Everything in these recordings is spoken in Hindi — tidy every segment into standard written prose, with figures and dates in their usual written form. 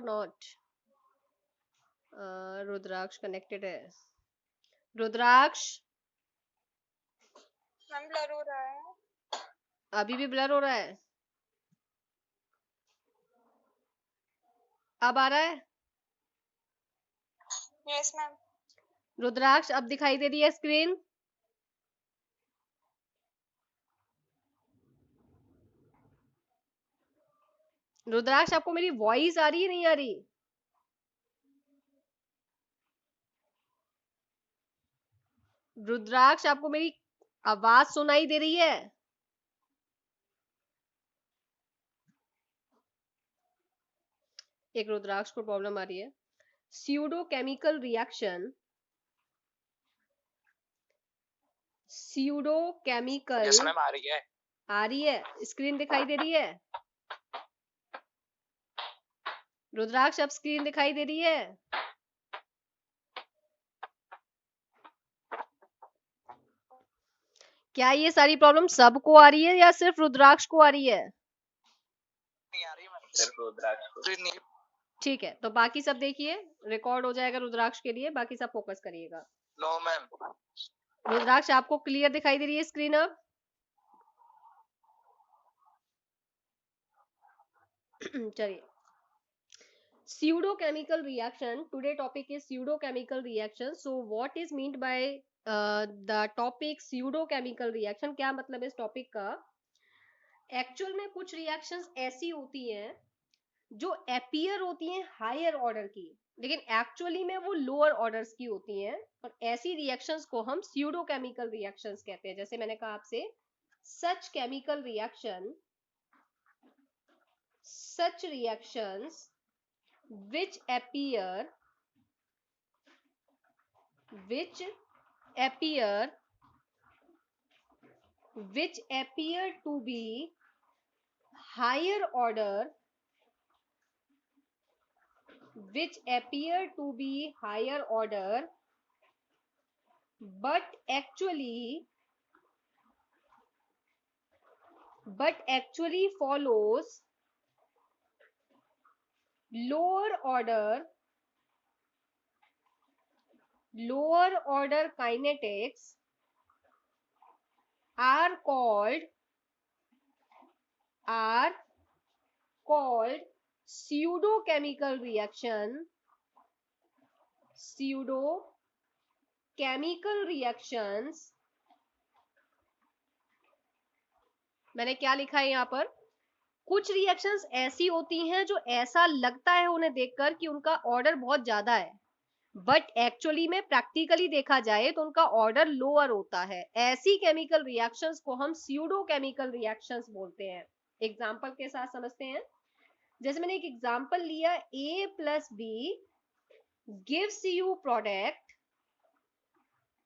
और नॉट? रुद्राक्ष कनेक्टेड है? रुद्राक्ष मैम ब्लर हो रहा है। अभी भी ब्लर हो रहा है? अब आ रहा है? Yes ma'am. रुद्राक्ष अब दिखाई दे रही है स्क्रीन? रुद्राक्ष आपको मेरी वॉइस आ रही है नहीं आ रही? रुद्राक्ष आपको मेरी आवाज सुनाई दे रही है? एक रुद्राक्ष को प्रॉब्लम आ रही है। Pseudo chemical reaction, pseudo chemical yes ma'am आ रही है। आ रही है? स्क्रीन दिखाई दे रही है? रुद्राक्ष अब स्क्रीन दिखाई दे रही है? क्या ये सारी प्रॉब्लम सबको आ रही है या सिर्फ रुद्राक्ष को आ रही है? नहीं आ रही मैम, सिर्फ रुद्राक्ष को। फिर नहीं। ठीक है, तो बाकी सब देखिए, रिकॉर्ड हो जाएगा रुद्राक्ष के लिए, बाकी सब फोकस करिएगा। No ma'am. रुद्राक्ष आपको क्लियर दिखाई दे रही है स्क्रीन अब? चलिए, pseudochemical reaction, today topic is pseudochemical reaction. So what is meant by the topic pseudochemical reaction? क्या मतलब है इस टॉपिक का? एक्चुअल में कुछ रिएक्शंस ऐसी होती हैं जो अपीयर होती हैं हायर ऑर्डर की, लेकिन एक्चुअली में वो लोअर ऑर्डर्स की होती हैं, और ऐसी रिएक्शंस को हम pseudochemical reactions कहते हैं। जैसे मैंने कहा आपसे, such chemical reaction, such reactions which appear to be higher order, but actually follows lower order kinetics are called pseudochemical reaction. Pseudochemical reactions, मैंने क्या लिखा है यहाँ पर? कुछ रिएक्शंस ऐसी होती हैं जो ऐसा लगता है उन्हें देखकर कि उनका ऑर्डर बहुत ज्यादा है, बट एक्चुअली में प्रैक्टिकली देखा जाए तो उनका ऑर्डर लोअर होता है। ऐसी केमिकल रिएक्शंस को हम स्यूडो केमिकल रिएक्शंस बोलते हैं। एग्जांपल के साथ समझते हैं। जैसे मैंने एक एग्जांपल लिया, A plus B gives you product,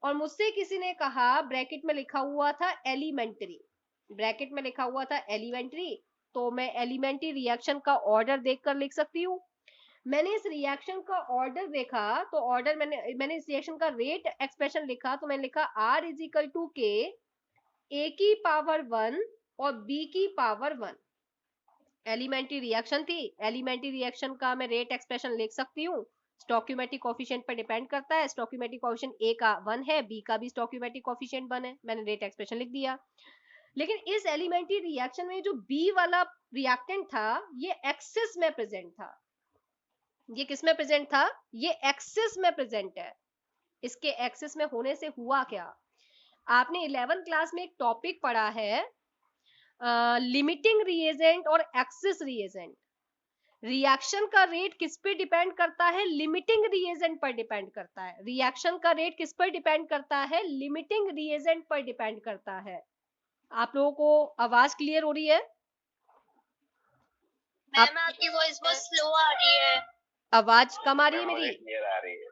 और मुझसे किसी ने कहा, ब्रैकेट में लिखा हुआ था एलिमेंट्री, ब्रैकेट में लिखा हुआ था एलिमेंट्री, तो मैं एलिमेंट्री रिएक्शन का ऑर्डर देखकर लिख सकती हूँ। मैंने इस रिएक्शन का ऑर्डर देखा, तो ऑर्डर मैंने इस रिएक्शन का रेट एक्सप्रेशन लिखा, तो मैंने लिखा R इज इक्वल टू के A की पावर 1 और B की पावर 1। एलिमेंट्री रिएक्शन थी, एलिमेंट्री रिएक्शन का मैं रेट एक्सप्रेशन लिख सकती हूँ। स्टोइकियोमेट्रिक कोएफिशिएंट पर डिपेंड करता है, स्टोइकियोमेट्रिक कोएफिशिएंट A का 1 है, B का भी स्टोइकियोमेट्रिक कोएफिशिएंट 1 है, मैंने रेट एक्सप्रेशन लिख दिया। लेकिन इस एलिमेंट्री रिएक्शन में जो B वाला रिएक्टेंट था, ये एक्सिस में प्रेजेंट था। ये किस में प्रेजेंट था? ये एक्सिस में प्रेजेंट है। इसके एक्सिस में होने से हुआ क्या? आपने 11th क्लास में एक टॉपिक पढ़ा है, लिमिटिंग रिएजेंट और एक्सिस रिएजेंट। रिएक्शन का रेट किस पे डिपेंड करता है? लिमिटिंग रिएजेंट पर डिपेंड करता है। रिएक्शन का रेट किस पर डिपेंड करता है? लिमिटिंग रिएजेंट पर डिपेंड करता है। आप लोगों को आवाज क्लियर हो रही है? मैम आपकी वॉइस बहुत स्लो आ रही है। आवाज कम आ रही है मेरी? क्लियर आ रही है।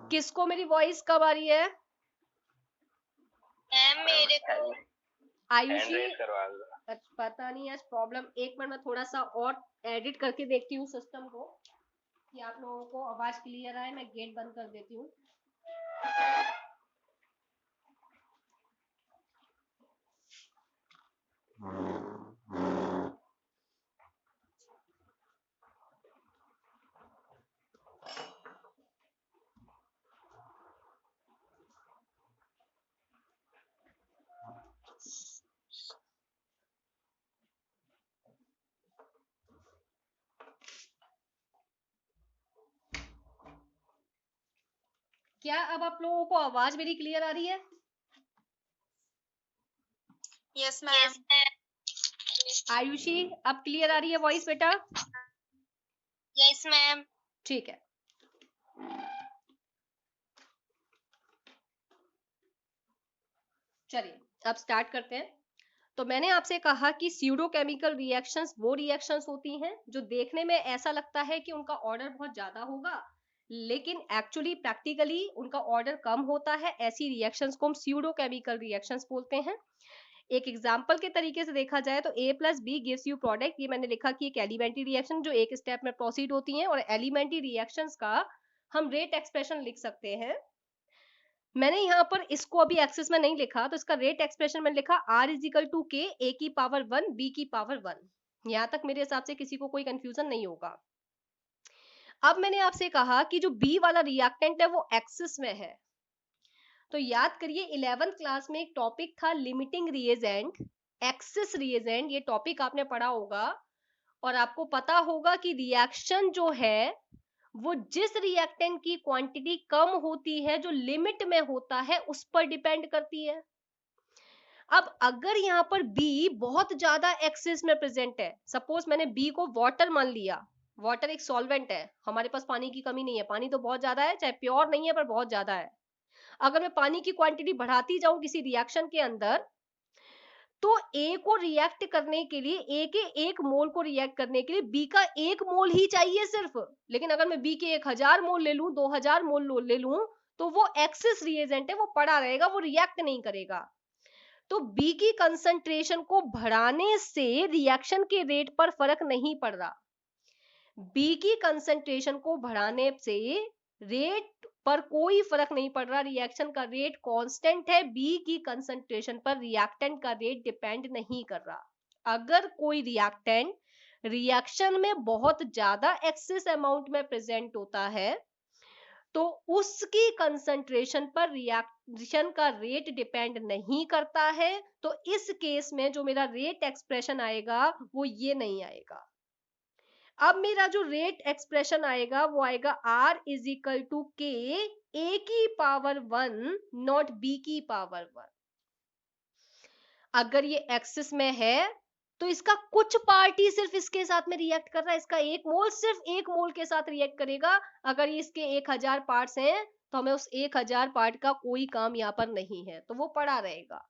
किसको मेरी वॉइस कम आ रही है? मैम मेरे को आयुषी, पता नहीं आज प्रॉब्लम। एक मिनट में थोड़ा सा और एडिट करके देखती हूँ सिस्टम को कि आप लोगों को आवाज क्लियर आए। मैं गेट बंद कर देती हूँ। क्या अब आप लोगों को आवाज मेरी क्लियर आ रही है? Yes ma'am. आयुषी, अब क्लियर आ रही है वॉइस बेटा? Yes ma'am. ठीक है। चलिए अब स्टार्ट करते हैं। तो मैंने आपसे कहा कि स्यूडोकेमिकल रिएक्शंस वो रिएक्शंस होती हैं जो देखने में ऐसा लगता है कि उनका ऑर्डर बहुत ज्यादा होगा, लेकिन एक्चुअली प्रैक्टिकली उनका ऑर्डर कम होता है। ऐसी रिएक्शंस को हम स्यूडोकेमिकल रिएक्शंस बोलते हैं। एक एग्जांपल के तरीके से देखा जाए तो A plus B gives you product, ये मैंने लिखा कि एक एलिमेंट्री रिएक्शन जो एक स्टेप में प्रोसीड होती है, और एलिमेंट्री रिएक्शंस का हम रेट एक्सप्रेशन लिख सकते हैं। मैंने यहाँ पर इसको अभी एक्सेस में नहीं लिखा, तो इसका रेट एक्सप्रेशन मैंने लिखा R इज इक्वल टू के A की पावर 1 B की पावर 1। यहाँ तक मेरे हिसाब से किसी को कोई कंफ्यूजन नहीं होगा। अब मैंने आपसे कहा कि जो B वाला रिएक्टेंट है वो एक्सिस में है। तो याद करिए 11th क्लास में एक टॉपिक था लिमिटिंग रिएजेंट, एक्सिस रिएजेंट, ये टॉपिक आपने पढ़ा होगा। और आपको पता होगा कि रिएक्शन जो है वो जिस रिएक्टेंट की क्वांटिटी कम होती है, जो लिमिट में होता है, उस पर डिपेंड करती है। अब अगर यहाँ पर B बहुत ज्यादा एक्सेस में प्रेजेंट है, सपोज मैंने B को वाटर मान लिया, वाटर एक सॉल्वेंट है, हमारे पास पानी की कमी नहीं है, पानी तो बहुत ज्यादा है, चाहे प्योर नहीं है पर बहुत ज्यादा है। अगर मैं पानी की क्वांटिटी बढ़ाती जाऊं किसी रिएक्शन के अंदर, तो A को रिएक्ट करने के लिए, A के 1 मोल को रिएक्ट करने के लिए B का 1 मोल ही चाहिए सिर्फ। लेकिन अगर मैं B के 1000 मोल ले लूं, 2000 मोल ले लूं, तो वो एक्सिस रिएजेंट है, वो पड़ा रहेगा, वो रिएक्ट नहीं करेगा। तो B की कंसंट्रेशन को बढ़ाने से रिएक्शन के रेट पर फर्क नहीं पड़ रहा। B की कंसंट्रेशन को बढ़ाने से रेट पर कोई फर्क नहीं पड़ रहा, रिएक्शन का रेट कांस्टेंट है। B की कंसंट्रेशन पर रिएक्टेंट का रेट डिपेंड नहीं कर रहा। अगर कोई रिएक्टेंट रिएक्शन में बहुत ज्यादा एक्सेस अमाउंट में प्रेजेंट होता है, तो उसकी कंसंट्रेशन पर रिएक्शन का रेट डिपेंड नहीं करता है। तो इस केस में जो मेरा रेट एक्सप्रेशन आएगा वो ये नहीं आएगा। अब मेरा जो रेट एक्सप्रेशन आएगा वो आएगा R इज इक्वल टू के A की पावर 1 नॉट B की पावर 1। अगर ये एक्सिस में है तो इसका कुछ पार्ट ही सिर्फ इसके साथ में रिएक्ट कर रहा है, इसका 1 मोल सिर्फ 1 मोल के साथ रिएक्ट करेगा। अगर ये इसके 1000 पार्ट्स हैं तो हमें उस 1000 पार्ट का कोई काम यहाँ पर नहीं है, तो वो पड़ा रहेगा।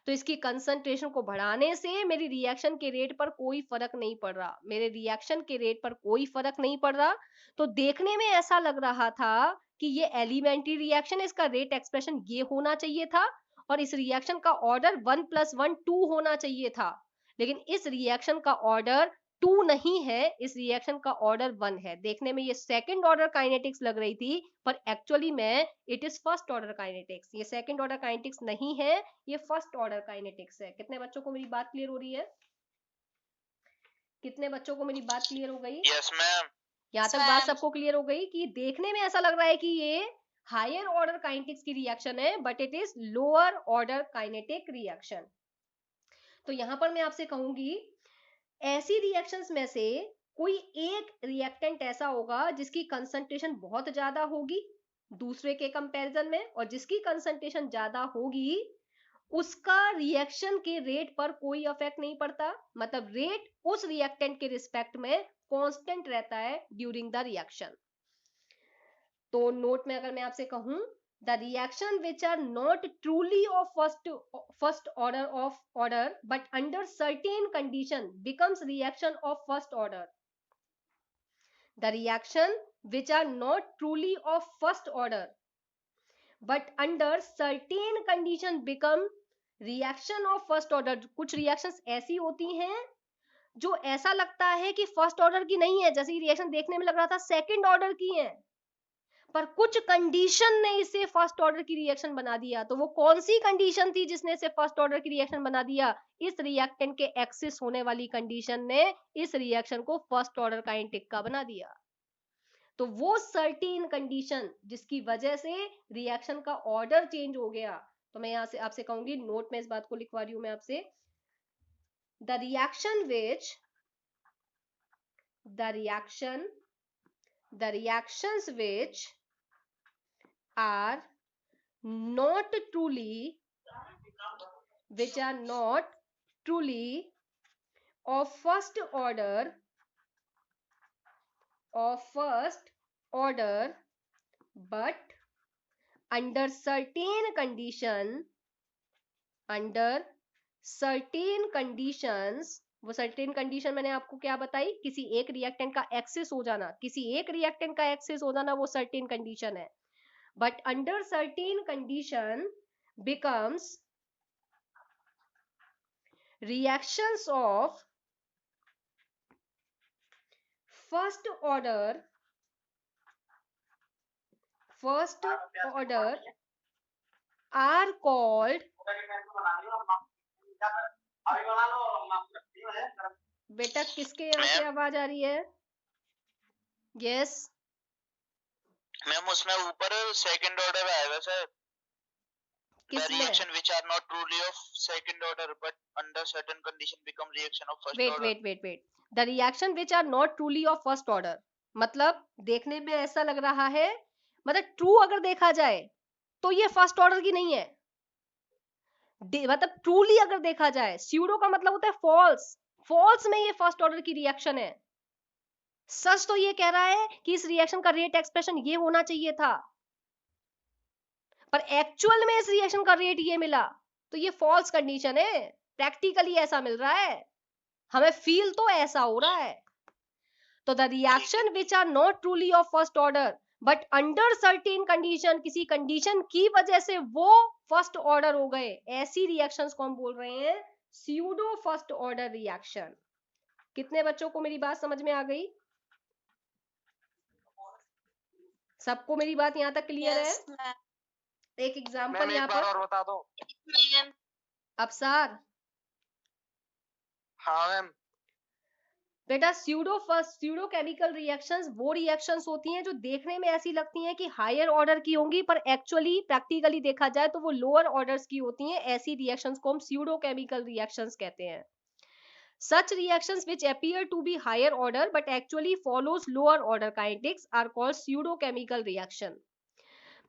तो इसकी कंसंट्रेशन को बढ़ाने से मेरी रिएक्शन के रेट पर कोई फर्क नहीं पड़ रहा, मेरे रिएक्शन के रेट पर कोई फर्क नहीं पड़ रहा। तो देखने में ऐसा लग रहा था कि ये एलिमेंट्री रिएक्शन, इसका रेट एक्सप्रेशन ये होना चाहिए था, और इस रिएक्शन का ऑर्डर 1 + 1 2 होना चाहिए था। लेकिन इस रिएक्शन का ऑर्डर 2 नहीं है, इस रिएक्शन का ऑर्डर 1 है। देखने में ये सेकंड ऑर्डर काइनेटिक्स लग रही थी, पर एक्चुअली में it is first order kinetics. ये सेकंड ऑर्डर काइनेटिक्स नहीं है, ये फर्स्ट ऑर्डर काइनेटिक्स है। कितने बच्चों को मेरी बात क्लियर हो रही है? कितने बच्चों को मेरी बात क्लियर हो गई? Yes ma'am. यहाँ तक बात सबको क्लियर हो गई कि देखने में ऐसा लग रहा है कि ये हायर ऑर्डर काइनेटिक्स की रिएक्शन है, but it is lower order kinetic reaction. तो यहाँ पर मैं आपसे कहूंगी ऐसी रिएक्शंस में से कोई एक रिएक्टेंट ऐसा होगा जिसकी कंसंट्रेशन बहुत ज्यादा होगी दूसरे के कंपैरिजन में, और जिसकी कंसंट्रेशन ज्यादा होगी उसका रिएक्शन के रेट पर कोई इफेक्ट नहीं पड़ता। मतलब रेट उस रिएक्टेंट के रिस्पेक्ट में कांस्टेंट रहता है ड्यूरिंग द रिएक्शन। तो नोट में अगर मैं आपसे कहूं, the reaction which are not truly of first order but under certain condition becomes reaction of first order. The reaction which are not truly of first order but under certain condition become reaction of first order. कुछ reactions ऐसी होती हैं जो ऐसा लगता है कि फर्स्ट ऑर्डर की नहीं है, जैसे रिएक्शन देखने में लग रहा था सेकंड ऑर्डर की है, पर कुछ कंडीशन ने इसे फर्स्ट ऑर्डर की रिएक्शन बना दिया। तो वो कौन सी कंडीशन थी जिसने इसे फर्स्ट ऑर्डर की रिएक्शन बना दिया? इस रिएक्टेंट के एक्सिस होने वाली कंडीशन ने इस रिएक्शन को फर्स्ट ऑर्डर काइनेटिक का बना दिया। तो वो सर्टेन कंडीशन जिसकी वजह से रिएक्शन का ऑर्डर चेंज हो गया। तो मैं यहां से आपसे कहूंगी, नोट में इस बात को लिखवा रही हूं मैं आपसे, the reactions which are not truly of first order but under certain conditions, वो सर्टेन कंडीशन मैंने आपको क्या बताई, किसी एक रिएक्टेंट का एक्सेस हो जाना, वो सर्टेन कंडीशन है. But under certain condition becomes reactions of first order are called, बेटा किसके यहाँ से आवाज आ रही है? यस मैम उसमें ऊपर सेकंड ऑर्डर आएगा sir. The reaction which are not truly of second order but under certain condition become reaction of first order. wait. The reaction which are not truly of first order, मतलब देखने में ऐसा लग रहा है, मतलब ट्रू अगर देखा जाए तो ये फर्स्ट ऑर्डर की नहीं है. मतलब ट्रूली अगर देखा जाए, स्यूडो का मतलब होता है फॉल्स में ये फर्स्ट ऑर्डर की रिएक्शन है. सच तो ये कह रहा है कि इस रिएक्शन का रेट एक्सप्रेशन ये होना चाहिए था, पर एक्चुअल में इस रिएक्शन का रेट ये मिला, तो ये फॉल्स कंडीशन है. प्रैक्टिकली ऐसा मिल रहा है, हमें फील तो ऐसा हो रहा है. तो the reaction which are not truly of first order but under certain condition, किसी कंडीशन की वजह से वो फर्स्ट ऑर्डर हो गए, ऐसी रिएक्शंस को हम बोल रहे हैं स्यूडो फर्स्ट ऑर्डर रिएक्शन. कितने बच्चों को मेरी बात समझ में आ गई? सबको मेरी बात यहाँ तक क्लियर है? एक एग्जांपल यहाँ पर और बता दो. अफसार. हाँ मैम. बेटा स्यूडो केमिकल रिएक्शंस वो रिएक्शंस होती हैं जो देखने में ऐसी लगती हैं कि हायर ऑर्डर की होंगी, पर एक्चुअली प्रैक्टिकली देखा जाए तो वो लोअर ऑर्डर्स की होती हैं. ऐसी रिएक्शंस को हम स्यूडो केमिकल रिएक्शंस कहते हैं. Such reactions which appear to be higher order but actually follows lower order kinetics are called pseudochemical reaction.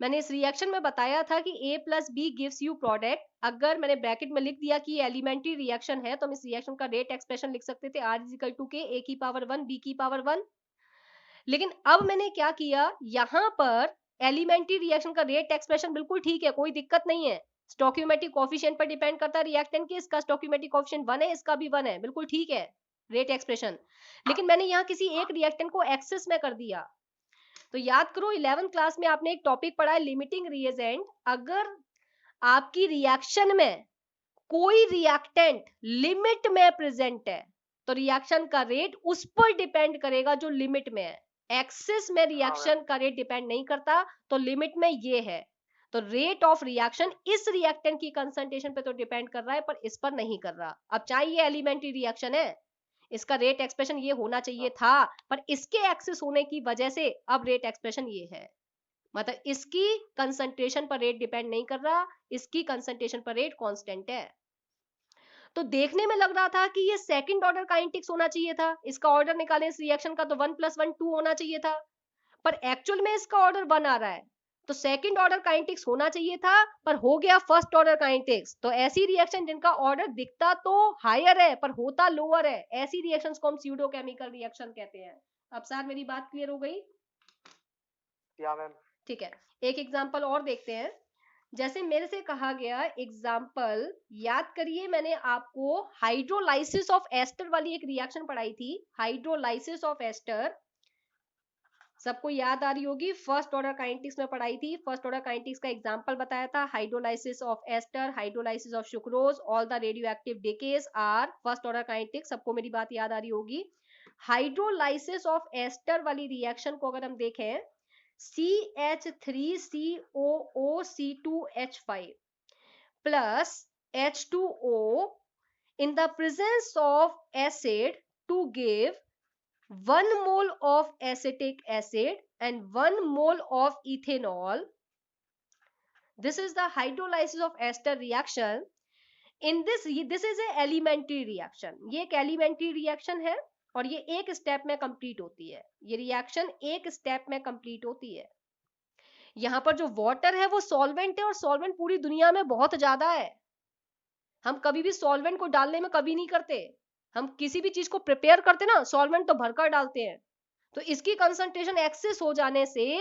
मैंने इस रिएक्शन में बताया था कि A plus B gives you product. अगर मैंने ब्रैकेट में लिख दिया कि ये एलिमेंट्री रिएक्शन है तो हम इस रिएक्शन का रेट एक्सप्रेशन लिख सकते थे R is equal to K, A की पावर 1 B की पावर 1. लेकिन अब मैंने क्या किया, यहाँ पर एलिमेंट्री रिएक्शन का रेट एक्सप्रेशन बिल्कुल ठीक है, कोई दिक्कत नहीं है. स्टोक्योमेट्रिक कोफिशिएंट पर डिपेंड करता है रिएक्टेंट की, इसका स्टोक्योमेट्रिक कोफिशिएंट 1 है, इसका भी 1 है, बिल्कुल ठीक है रेट एक्सप्रेशन. लेकिन मैंने यहाँ किसी एक रिएक्टेंट को एक्सेस में कर दिया. तो याद करो 11th क्लास में आपने एक टॉपिक पढ़ा है लिमिटिंग रिएजेंट. अगर आपकी रिएक्शन में कोई रिएक्टेंट लिमिट में प्रेजेंट है तो रिएक्शन का रेट उस पर डिपेंड करेगा जो लिमिट में है. एक्सेस में रिएक्शन का रेट डिपेंड नहीं करता, तो लिमिट में ये है, तो रेट ऑफ रिएक्शन इस रिएक्टेंट की कंसंट्रेशन पे तो डिपेंड कर रहा है पर इस पर नहीं कर रहा. अब चाहे ये एलिमेंट्री रिएक्शन है, इसका रेट एक्सप्रेशन ये होना चाहिए था, पर इसके एक्सेस होने की वजह से अब रेट एक्सप्रेशन ये है. मतलब इसकी कंसंट्रेशन पर रेट डिपेंड नहीं कर रहा, इसकी कंसंट्रेशन पर रेट कांस्टेंट है. तो देखने में लग रहा था कि ये सेकंड ऑर्डर काइनेटिक्स होना चाहिए था, इसका ऑर्डर निकालें इस रिएक्शन का तो 1 + 1 2 होना चाहिए था, पर एक्चुअल में इसका ऑर्डर 1 आ रहा है, तो सेकंड ऑर्डर काइनेटिक्स होना चाहिए था पर हो गया फर्स्ट ऑर्डर काइनेटिक्स. तो ऐसी रिएक्शन जिनका ऑर्डर दिखता तो हायर है पर होता लोअर है, ऐसी रिएक्शंस को हम स्यूडो केमिकल रिएक्शन कहते हैं. अब सर मेरी बात क्लियर हो गई? ठीक है, एक एग्जांपल और देखते हैं. जैसे मेरे से कहा गया एग्जाम्पल, याद करिए मैंने आपको हाइड्रोलाइसिस ऑफ एस्टर वाली एक रिएक्शन पढ़ाई थी. हाइड्रोलाइसिस ऑफ एस्टर सबको याद आ रही होगी, फर्स्ट ऑर्डर काइनेटिक्स में पढ़ाई थी. फर्स्ट ऑर्डर काइनेटिक्स का एग्जांपल बताया था hydrolysis of ester, hydrolysis of sucrose, all the radioactive decays are first order kinetics. सबको मेरी बात याद आ रही होगी. हाइड्रोलाइसिस ऑफ एस्टर वाली रिएक्शन को अगर हम देखें, CH3COOC2H5 plus H2O in the presence of acid to give 1 mole of acetic acid and 1 mole of ethanol. This is the hydrolysis of ester reaction. In this is a elementary reaction. ये एक elementary reaction है और ये एक स्टेप में कंप्लीट होती है. ये रिएक्शन एक स्टेप में कंप्लीट होती है. यहाँ पर जो वाटर है वो सॉल्वेंट है, और सॉल्वेंट पूरी दुनिया में बहुत ज्यादा है। हम कभी भी सॉल्वेंट को डालने में कभी नहीं करते, हम किसी भी चीज को प्रिपेयर करते ना सॉल्वेंट तो भरकर डालते हैं। तो इसकी कंसंट्रेशन एक्सेस हो जाने से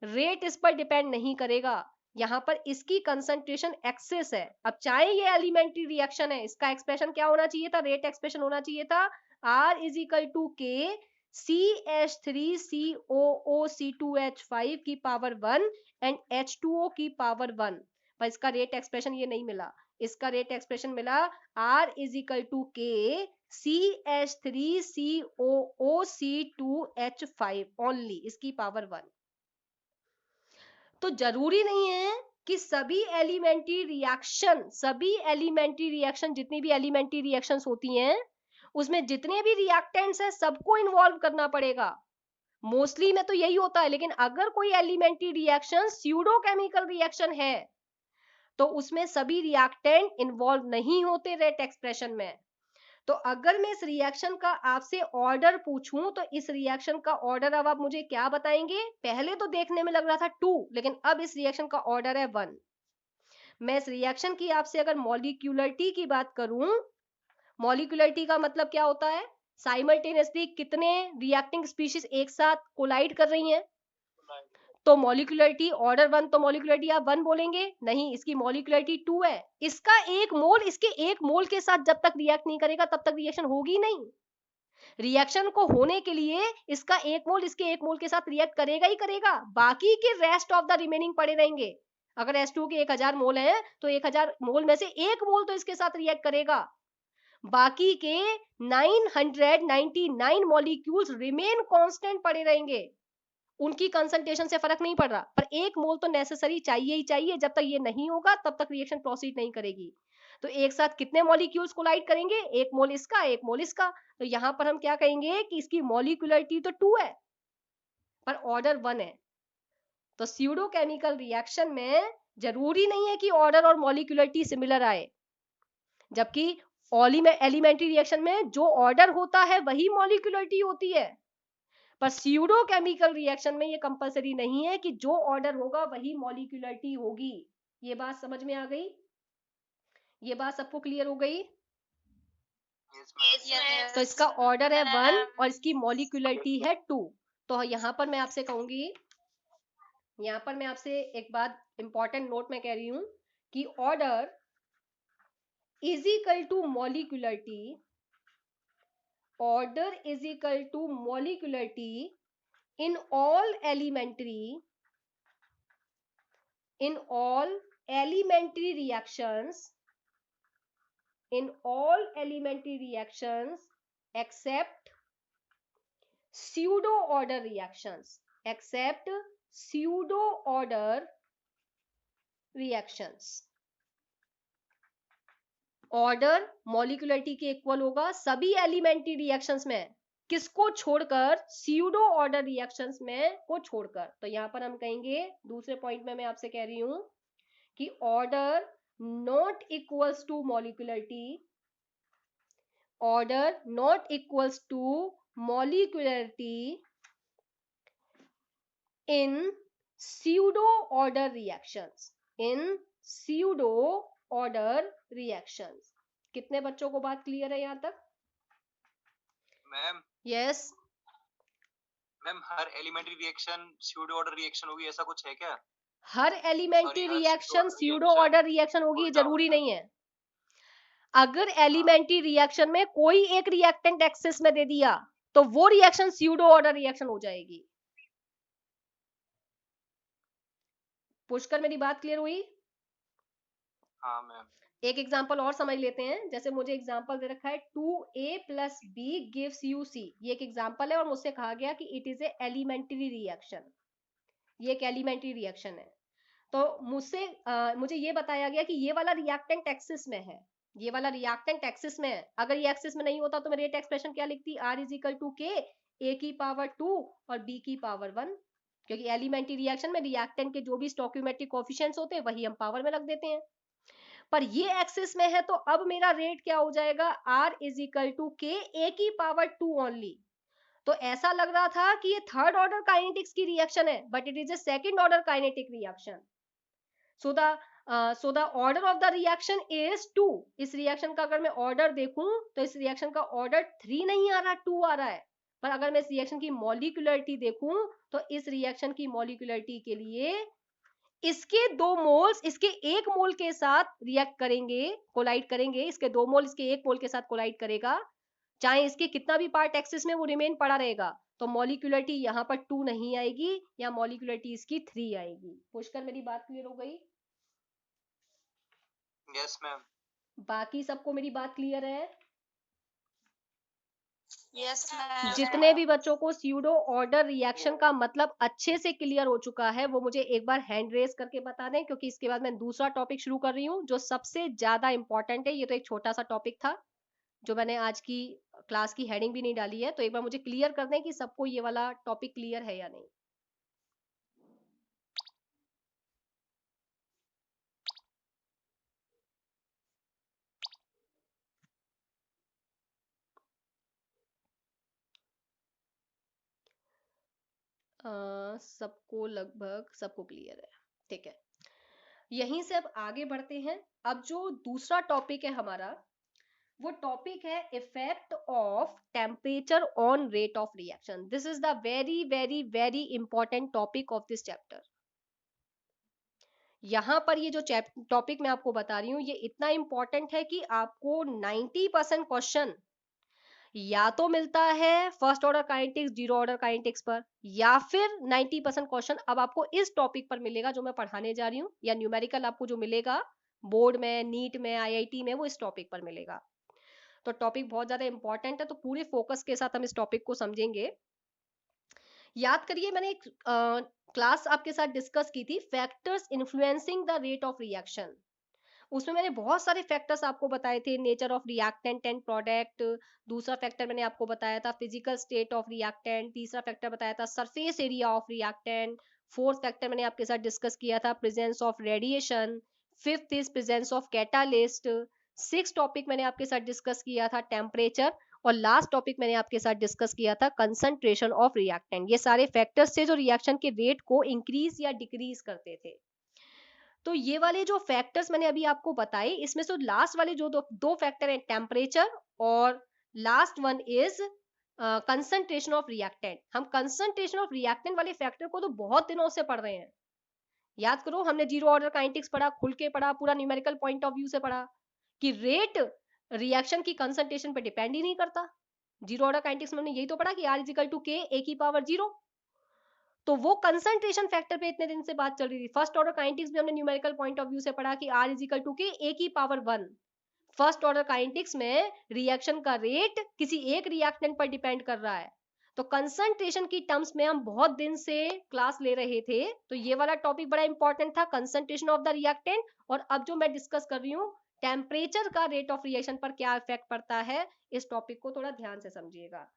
रेट इस पर डिपेंड नहीं करेगा, यहाँ पर इसकी कंसंट्रेशन एक्सेस है। अब चाहे ये एलिमेंट्री रिएक्शन है, इसका एक्सप्रेशन क्या होना चाहिए था, रेट एक्सप्रेशन होना चाहिए था R इज इक्वल टू के CH3COO C2H5 की पावर 1 एंड H2O की पावर 1। पर इसका रेट एक्सप्रेशन ये नहीं मिला, इसका रेट एक्सप्रेशन मिला R इज इक्वल टू के CH3COOC2H5 ओनली, इसकी पावर 1। तो जरूरी नहीं है कि सभी एलिमेंट्री रिएक्शन जितनी भी एलिमेंट्री रिएक्शंस होती हैं उसमें जितने भी रिएक्टेंट्स हैं सबको इन्वॉल्व करना पड़ेगा। मोस्टली में तो यही होता है, लेकिन अगर कोई elementary reaction pseudo chemical reaction है तो उसमें सभी रिएक्टेंट इन्वॉल्व नहीं होते रेट एक्सप्रेशन में। तो अगर मैं इस रिएक्शन का आपसे ऑर्डर पूछूं तो इस रिएक्शन का ऑर्डर अब आप मुझे क्या बताएंगे? पहले तो देखने में लग रहा था 2, लेकिन अब इस रिएक्शन का ऑर्डर है 1। मैं इस रिएक्शन की आपसे अगर मॉलिक्यूलरिटी की बात करूं, मॉलिक्यूलरिटी का मतलब क्या होता है? साइमल्टेनियसली कितने रिएक्टिंग स्पीशीज एक साथ कोलाइड कर रही हैं। तो मॉलिक्यूलरिटी ऑर्डर 1, तो मॉलिक्यूलरिटी आप 1 बोलेंगे? नहीं, इसकी मॉलिक्यूलरिटी 2 है। इसका एक मोल इसके एक मोल के साथ जब तक रिएक्ट नहीं करेगा तब तक रिएक्शन होगी नहीं। रिएक्शन को होने के लिए इसका एक मोल इसके एक मोल के साथ रिएक्ट करेगा ही करेगा, बाकी के रेस्ट ऑफ द रिमेनिंग पड़े रहेंगे। अगर H2 के 1000 मोल हैं तो 1000 मोल में से एक मोल तो इसके साथ रिएक्ट करेगा, बाकी के 999 मॉलिक्यूल्स रिमेन कांस्टेंट पड़े रहेंगे, उनकी कंसंट्रेशन से फर्क नहीं पड़ रहा, पर एक मोल तो नेसेसरी चाहिए ही चाहिए। जब तक ये नहीं होगा तब तक रिएक्शन प्रोसीड नहीं करेगी। तो एक साथ कितने मॉलिक्यूल्स कोलाइड करेंगे? एक मोल इसका, एक मोल इसका। तो यहां पर हम क्या कहेंगे कि इसकी मॉलिक्यूलरिटी तो 2 है पर ऑर्डर 1 है। तो स्यूडो केमिकल रिएक्शन में जरूरी नहीं है कि ऑर्डर और मॉलिक्यूलरिटी सिमिलर आए, जबकि एलिमेंट्री रिएक्शन में जो ऑर्डर होता है वही मॉलिक्यूलरिटी होती है। पर स्यूडो केमिकल रिएक्शन में ये कंपलसरी नहीं है कि जो ऑर्डर होगा वही मॉलिक्यूलरिटी होगी। ये बात समझ में आ गई? ये बात सबको क्लियर हो गई? तो इसका ऑर्डर है 1 और इसकी मॉलिक्यूलरिटी है 2। तो यहाँ पर मैं आपसे कहूंगी, यहाँ पर मैं आपसे एक बात इंपॉर्टेंट नोट में कह रही हूं कि order is equal to molecularity, order is equal to molecularity in all elementary reactions except pseudo order reactions। Order molecularity के इक्वल होगा सभी एलिमेंट्री रिएक्शंस में, किसको छोड़कर? स्यूडो ऑर्डर रिएक्शंस में को छोड़कर। तो यहां पर हम कहेंगे, दूसरे पॉइंट में मैं आपसे कह रही हूं कि order not equals to molecularity, order not equals to molecularity in pseudo order reactions, in pseudo order reactions. कितने बच्चों को बात क्लियर है यहां तक? मैम यस मैम, हर elementary reaction pseudo order reaction होगी ऐसा कुछ है क्या? हर elementary reaction pseudo order reaction होगी जरूरी नहीं है। अगर एलिमेंट्री रिएक्शन में कोई एक रिएक्टेंट एक्सेस में दे दिया तो वो रिएक्शन स्यूडो ऑर्डर रिएक्शन हो जाएगी। पुष्कर, मेरी बात क्लियर हुई? हाँ मैम। एक एग्जांपल और समझ लेते हैं। जैसे मुझे एग्जांपल दे रखा है 2A + B gives you C, ये एक एग्जांपल है और मुझसे कहा गया कि it is a elementary reaction, ये एक एलिमेंट्री रिएक्शन है। तो मुझे ये बताया गया कि ये वाला रिएक्टेंट एक्सिस में है, ये वाला रिएक्टेंट एक्सिस में है। अगर ये एक्सिस में नहीं होता तो मैं रेट एक्सप्रेशन क्या लिखती? R इज इक्वल टू के A की पावर 2 और B की पावर 1, क्योंकि एलिमेंट्री रिएक्शन में रिएक्टेंट के जो भी स्टोइकियोमेट्रिक कोएफिशिएंट्स होते हैं वही हम पावर में रख देते हैं। पर ये एक्सिस में है तो अब मेरा रेट क्या हो जाएगा? R इज इक्वल टू के A की पावर 2 ओनली। तो ऐसा लग रहा था कि ये थर्ड ऑर्डर काइनेटिक्स की रिएक्शन है, but it is a second order kinetic reaction. So the order of the reaction is 2. इस रिएक्शन का अगर मैं ऑर्डर देखूं तो इस रिएक्शन का ऑर्डर 3 नहीं आ रहा, 2 आ रहा है. पर अगर मैं इस रिएक्शन की मॉलिक्यूलरिटी देखूं तो इस रिएक्शन की मॉलिक्यूलरिटी के लिए इसके 2 मोल्स इसके 1 मोल के साथ रिएक्ट करेंगे, कोलाइड करेंगे. इसके 2 मोल इसके 1 मोल के साथ कोलाइड करेगा, चाहे इसके कितना भी पार्ट एक्सिस में वो रिमेन पड़ा रहेगा. तो मॉलिक्यूलरिटी यहाँ पर 2 नहीं आएगी, या मॉलिक्यूलरिटी इसकी 3 आएगी. पुष्कर, मेरी बात क्लियर हो गई? Yes ma'am. बाकी सबको मेरी बात क्लियर है? Yes, ma'am. जितने भी बच्चों को स्यूडो ऑर्डर रिएक्शन का मतलब अच्छे से क्लियर हो चुका है वो मुझे एक बार हैंड रेज करके बता दें, क्योंकि इसके बाद मैं दूसरा टॉपिक शुरू कर रही हूँ जो सबसे ज्यादा इंपॉर्टेंट है. ये तो एक छोटा सा टॉपिक था जो मैंने आज की क्लास की हेडिंग भी नहीं डाली है, तो एक बार मुझे क्लियर कर दें कि सबको ये वाला टॉपिक क्लियर है या नहीं. सबको लगभग सबको क्लियर है, ठीक है. यहीं से अब आगे बढ़ते हैं. अब जो दूसरा टॉपिक है हमारा वो टॉपिक है effect of temperature on rate of reaction. This is the very very very important topic of this chapter. यहां पर ये जो टॉपिक मैं आपको बता रही हूं ये इतना इंपॉर्टेंट है कि आपको 90% क्वेश्चन या तो मिलता है first order kinetics, zero order kinetics पर, या फिर 90% क्वेश्चन अब आपको इस टॉपिक पर मिलेगा जो मैं पढ़ाने जा रही हूँ, या न्यूमेरिकल आपको जो मिलेगा बोर्ड में, नीट में, आईआईटी में, वो इस टॉपिक पर मिलेगा. तो टॉपिक बहुत ज्यादा इंपॉर्टेंट है, तो पूरे फोकस के साथ हम इस टॉपिक को समझेंगे. याद करिए मैंने एक क्लास आपके साथ डिस्कस की थी, factors influencing the rate of reaction. उसमें मैंने बहुत सारे फैक्टर्स आपको बताए थे, nature of reactant and product. दूसरा फैक्टर मैंने आपको बताया था फिजिकल स्टेट ऑफ रिएक्टेंट. तीसरा फैक्टर बताया था surface area of reactant. Fourth factor मैंने आपके साथ डिस्कस किया था presence of radiation. Fifth is presence of catalyst. Six topic मैंने आपके साथ डिस्कस किया था टेम्परेचर. और लास्ट टॉपिक मैंने आपके साथ डिस्कस किया था कंसंट्रेशन ऑफ रिएक्टेंट. ये सारे फैक्टर्स थे जो रिएक्शन के रेट को इंक्रीज या डिक्रीज करते थे. तो ये वाले जो फैक्टर्स मैंने अभी आपको बताए इसमें से लास्ट वाले जो दो फैक्टर हैं टेम्परेचर और last one is concentration of reactant. हम कंसंट्रेशन ऑफ रिएक्टेंट वाले फैक्टर को तो बहुत दिनों से पढ़ रहे हैं. याद करो हमने जीरो ऑर्डर काइनेटिक्स पढ़ा, खुल के पढ़ा, पूरा न्यूमेरिकल पॉइंट ऑफ व्यू से पढ़ा कि रेट रिएक्शन की कंसंट्रेशन पे डिपेंड ही नहीं करता. जीरो ऑर्डर काइनेटिक्स में हमने यही तो पढ़ा कि R is equal to K A की पावर 0. तो वो कंसंट्रेशन फैक्टर पे इतने दिन से बात चल रही थी. फर्स्ट ऑर्डर काइनेटिक्स में हमने न्यूमेरिकल पॉइंट ऑफ व्यू से पढ़ा कि R is equal to K A की पावर 1. फर्स्ट ऑर्डर काइनेटिक्स में रिएक्शन का रेट किसी एक रिएक्टेंट पर डिपेंड कर रहा है. तो कंसंट्रेशन की टर्म्स में हम बहुत दिन से क्लास ले रहे थे, तो ये वाला टॉपिक बड़ा इंपॉर्टेंट था, कंसंट्रेशन ऑफ द रिएक्टेंट. और अब जो मैं डिस्कस कर रही हूँ टेम्परेचर का रेट ऑफ रिएक्शन पर क्या इफेक्ट पड़ता है, इस टॉपिक को थोड़ा ध्यान से समझिएगा.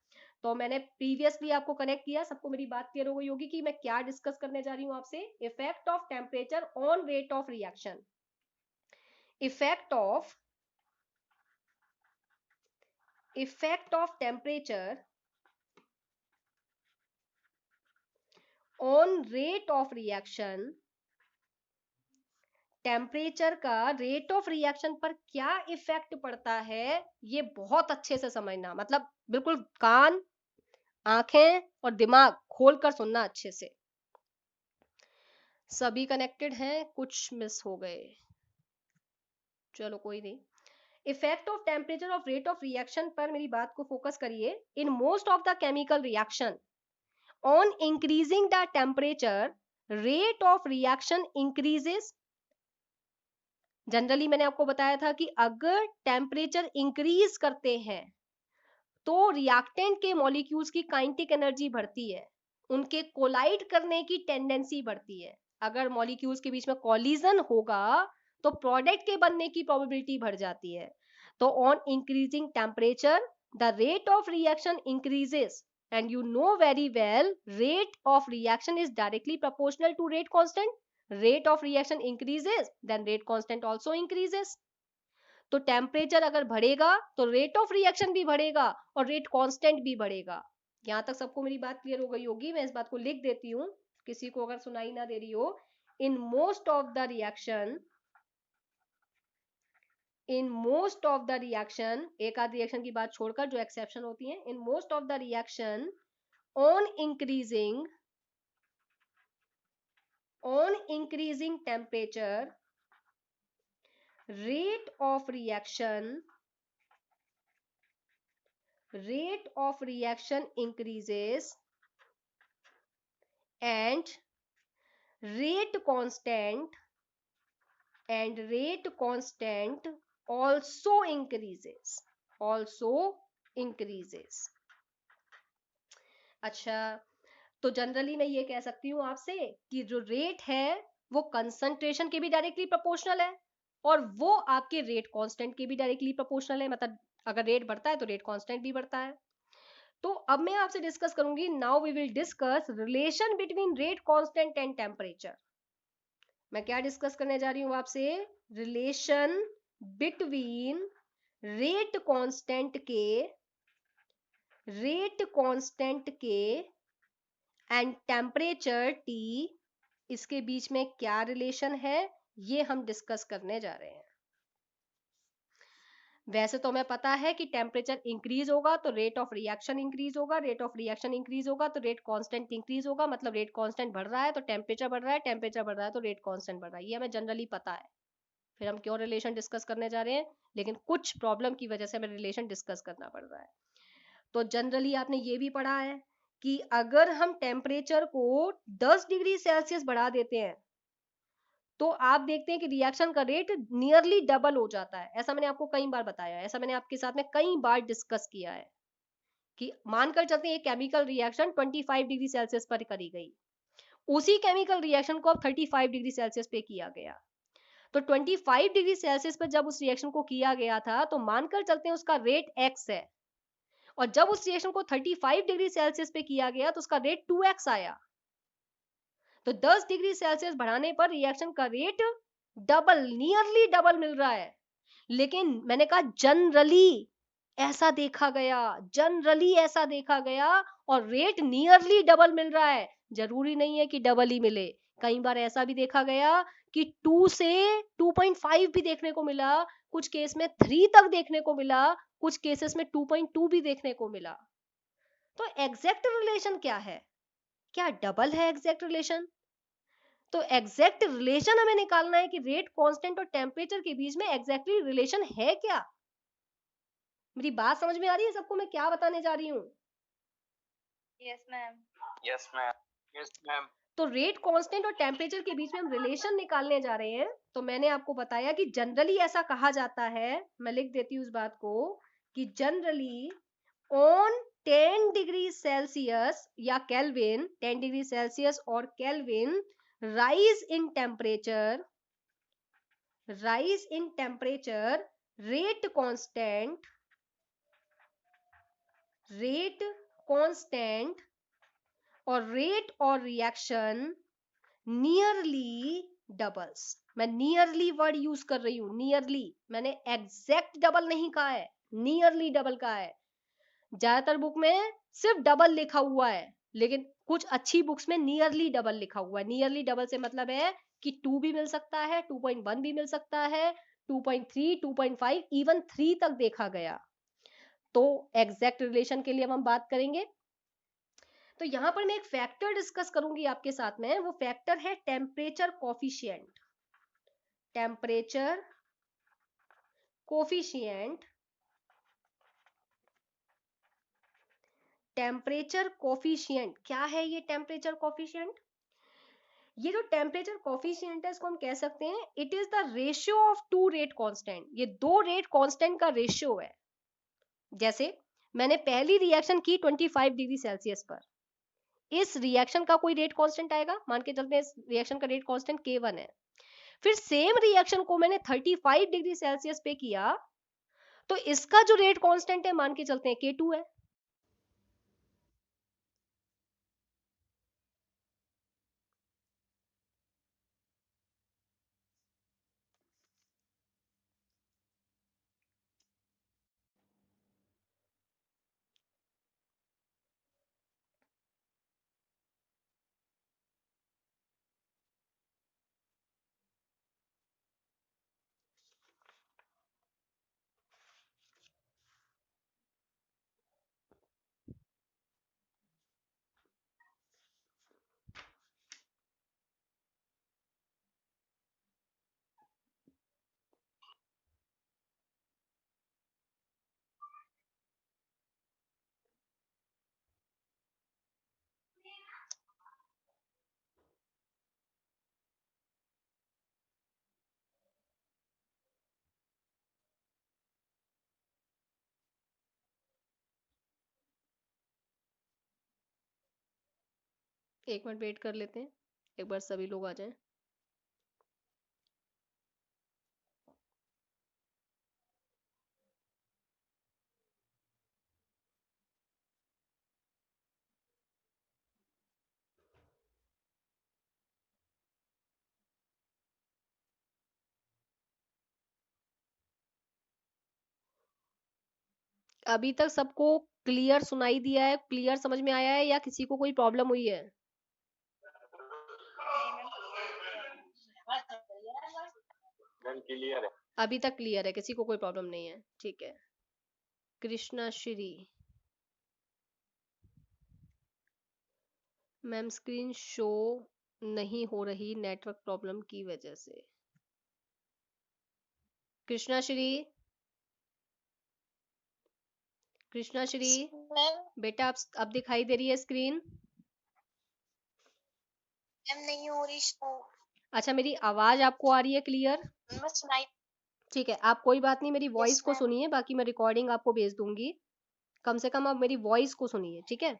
तो मैंने प्रीवियसली आपको कनेक्ट किया, सबको मेरी बात क्लियर हो गई होगी कि मैं क्या डिस्कस करने जा रही हूँ आपसे. Effect of temperature on rate of reaction. Effect of temperature on rate of reaction. Temperature का रेट ऑफ रिएक्शन पर क्या इफेक्ट पड़ता है ये बहुत अच्छे से समझना, मतलब बिल्कुल कान, आंखें और दिमाग खोलकर सुनना अच्छे से. सभी कनेक्टेड हैं, कुछ मिस हो गए, चलो कोई नहीं. Effect of temperature of rate of reaction पर मेरी बात को फोकस करिए. In most of the chemical reaction on increasing the temperature rate of reaction increases. Generally मैंने आपको बताया था कि अगर टेम्परेचर इंक्रीज करते हैं तो रिएक्टेंट के मॉलिक्यूल्स की काइनेटिक एनर्जी बढ़ती है, उनके कोलाइड करने की टेंडेंसी बढ़ती है. अगर मॉलिक्यूल्स के बीच में कोलिजन होगा तो प्रोडक्ट के बनने की प्रोबेबिलिटी बढ़ जाती है. तो on increasing temperature the rate of reaction increases, and you know very well rate of reaction is directly proportional to rate constant. Rate of reaction increases then rate constant also increases. तो टेम्परेचर अगर बढ़ेगा तो रेट ऑफ रिएक्शन भी बढ़ेगा और रेट कांस्टेंट भी बढ़ेगा. यहां तक सबको मेरी बात क्लियर हो गई होगी। मैं इस बात को लिख देती हूँ, किसी को अगर सुनाई ना दे रही हो। In most of the reaction, in most of the reaction, एक आध रिएक्शन की बात छोड़कर जो एक्सेप्शन होती है, in most of the reaction on increasing temperature, rate of reaction increases and rate constant also increases. अच्छा, तो जनरली मैं ये कह सकती हूँ आपसे कि जो रेट है वो कंसंट्रेशन के भी डायरेक्टली प्रोपोर्शनल है और वो आपके रेट कांस्टेंट के भी डायरेक्टली प्रोपोर्शनल है। मतलब अगर रेट बढ़ता है तो रेट कांस्टेंट भी बढ़ता है। तो अब मैं आपसे डिस्कस करूंगी, now we will discuss relation between rate constant and temperature. मैं क्या डिस्कस करने जा रही हूँ आपसे? रिलेशन बिटवीन रेट कांस्टेंट के एंड टेम्परेचर T, इसके बीच में क्या रिलेशन है ये हम डिस्कस करने जा रहे हैं। वैसे तो हमें पता है कि टेम्परेचर इंक्रीज होगा तो रेट ऑफ रिएक्शन इंक्रीज होगा, रेट ऑफ रिएक्शन इंक्रीज होगा तो रेट कांस्टेंट इंक्रीज होगा। मतलब रेट कांस्टेंट बढ़ रहा है तो टेम्परेचर बढ़ रहा है, टेम्परेचर बढ़ रहा है तो रेट कांस्टेंट बढ़ रहा है। ये हमें जनरली पता है। फिर हम क्यों रिलेशन डिस्कस करने जा रहे हैं, लेकिन कुछ प्रॉब्लम की वजह से हमें रिलेशन डिस्कस करना पड़ रहा है। तो जनरली आपने ये भी पढ़ा है कि अगर हम टेम्परेचर को 10 डिग्री सेल्सियस बढ़ा देते हैं तो आप देखते हैं कि रिएक्शन का रेट नियरली डबल हो जाता है। ऐसा मैंने आपको कई बार बताया है, ऐसा मैंने आपके साथ में कई बार डिस्कस किया है कि मानकर चलते हैं एक केमिकल रिएक्शन 25 डिग्री सेल्सियस पर करी गई, उसी केमिकल रिएक्शन को अब 35 डिग्री सेल्सियस पे किया गया। तो 25 डिग्री सेल्सियस पर जब उस रिएक्शन को किया गया था तो मानकर चलते हैं उसका रेट x है, और जब उस रिएक्शन को 35 डिग्री सेल्सियस पे किया गया तो उसका रेट 2x आया। तो 10 डिग्री सेल्सियस बढ़ाने पर रिएक्शन का रेट डबल, नियरली डबल मिल रहा है। लेकिन मैंने कहा जनरली ऐसा देखा गया और रेट नियरली डबल मिल रहा है। जरूरी नहीं है कि डबल ही मिले, कई बार ऐसा भी देखा गया कि 2 से 2.5 भी देखने को मिला, कुछ केस में 3 तक देखने को मिला, कुछ केसेस में 2.2 भी देखने को मिला। तो एग्जैक्ट रिलेशन क्या है? क्या डबल है एग्जैक्ट रिलेशन? तो एग्जैक्ट रिलेशन हमें निकालना है कि रेट कांस्टेंट और टेम्परेचर के बीच में एग्जैक्टली रिलेशन है क्या। मेरी बात समझ में आ रही है सबको मैं क्या बताने जा रही हूँ? Yes, ma'am. Yes, ma'am. Yes, ma'am. तो रेट कांस्टेंट और टेम्परेचर के बीच में हम रिलेशन निकालने जा रहे हैं। तो मैंने आपको बताया कि जनरली ऐसा कहा जाता है, मैं लिख देती हूँ उस बात को, कि जनरली ऑन 10 डिग्री सेल्सियस या केल्विन, 10 डिग्री सेल्सियस और kelvin, rise in temperature, rate constant और रेट और रिएक्शन नियरली डबल्स। मैं नियरली वर्ड यूज कर रही हूं, नियरली, मैंने एग्जैक्ट डबल नहीं कहा है, नियरली डबल कहा है। ज्यादातर बुक में सिर्फ डबल लिखा हुआ है, लेकिन कुछ अच्छी बुक्स में नियरली डबल लिखा हुआ है। नियरली डबल से मतलब है कि 2 भी मिल सकता है, 2.1 भी मिल सकता है, 2.3, 2.5, इवन 3 तक देखा गया। तो एग्जैक्ट रिलेशन के लिए हम बात करेंगे। तो यहां पर मैं एक फैक्टर डिस्कस करूंगी आपके साथ में, वो फैक्टर है temperature coefficient. Temperature coefficient, temperature coefficient क्या है ये टेम्परेचर कोफिशिएंट? ये जो टेम्परेचर कोफिशिएंट है इसको हम कह सकते हैं it is the ratio of 2 rate constant. ये 2 रेट कांस्टेंट का रेशियो है। जैसे मैंने पहली रिएक्शन की 25 डिग्री सेल्सियस पर, इस रिएक्शन का कोई रेट कांस्टेंट आएगा, मान के चलते हैं इस रिएक्शन का रेट कांस्टेंट K1 है। फिर सेम रिएक्शन को मैंने 35 डिग्री सेल्सियस पे किया तो इसका जो रेट कांस्टेंट है मान के चलते हैं K2 है। एक मिनट वेट कर लेते हैं, एक बार सभी लोग आ जाएं। अभी तक सबको क्लियर सुनाई दिया है, क्लियर समझ में आया है, या किसी को कोई प्रॉब्लम हुई है? नहीं मैम, क्लियर है। अभी तक क्लियर है, किसी को कोई प्रॉब्लम नहीं है, ठीक है। Krishna Shri ma'am, screen show नहीं हो रही नेटवर्क प्रॉब्लम की वजह से। कृष्णा श्री, कृष्णा श्री मैम बेटा, अब दिखाई दे रही है स्क्रीन? मैम नहीं हो रही शो। अच्छा, मेरी आवाज आपको आ रही है क्लियर? मैं सुनाई। ठीक है, आप कोई बात नहीं, मेरी वॉइस को मैम। सुनिए, बाकी मैं रिकॉर्डिंग आपको भेज दूंगी। कम से कम आप मेरी वॉइस को सुनिए, ठीक है?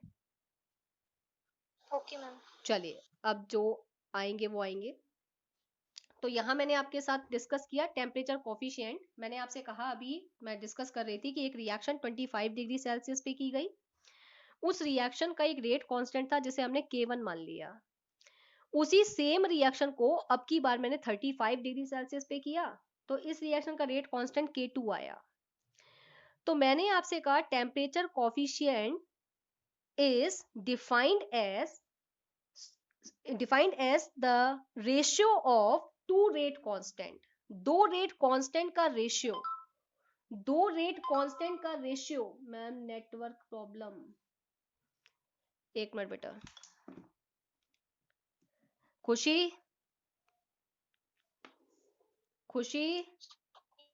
Okay ma'am. चलिए, अब जो आएंगे वो आएंगे। तो यहाँ मैंने आपके साथ डिस्कस किया टेम्परेचर कोफिशिएंट। मैंने आपसे कहा, अभी मैं डिस्कस कर रही थी कि एक रिएक्शन 25 डिग्री सेल्सियस पे की गई, उस रिएक्शन का एक रेट कांस्टेंट था जिसे हमने K1 मान लिया। उसी सेम रिएक्शन को अब की बार मैंने 35 डिग्री सेल्सियस पे किया, तो इस रिएक्शन का रेट कांस्टेंट K2 आया। तो मैंने आपसे कहा temperature coefficient is defined as the ratio of two rate constant, दो रेट कांस्टेंट का रेशियो, दो रेट कांस्टेंट का रेशियो। मैम नेटवर्क प्रॉब्लम, एक मिनट बेटा। खुशी, खुशी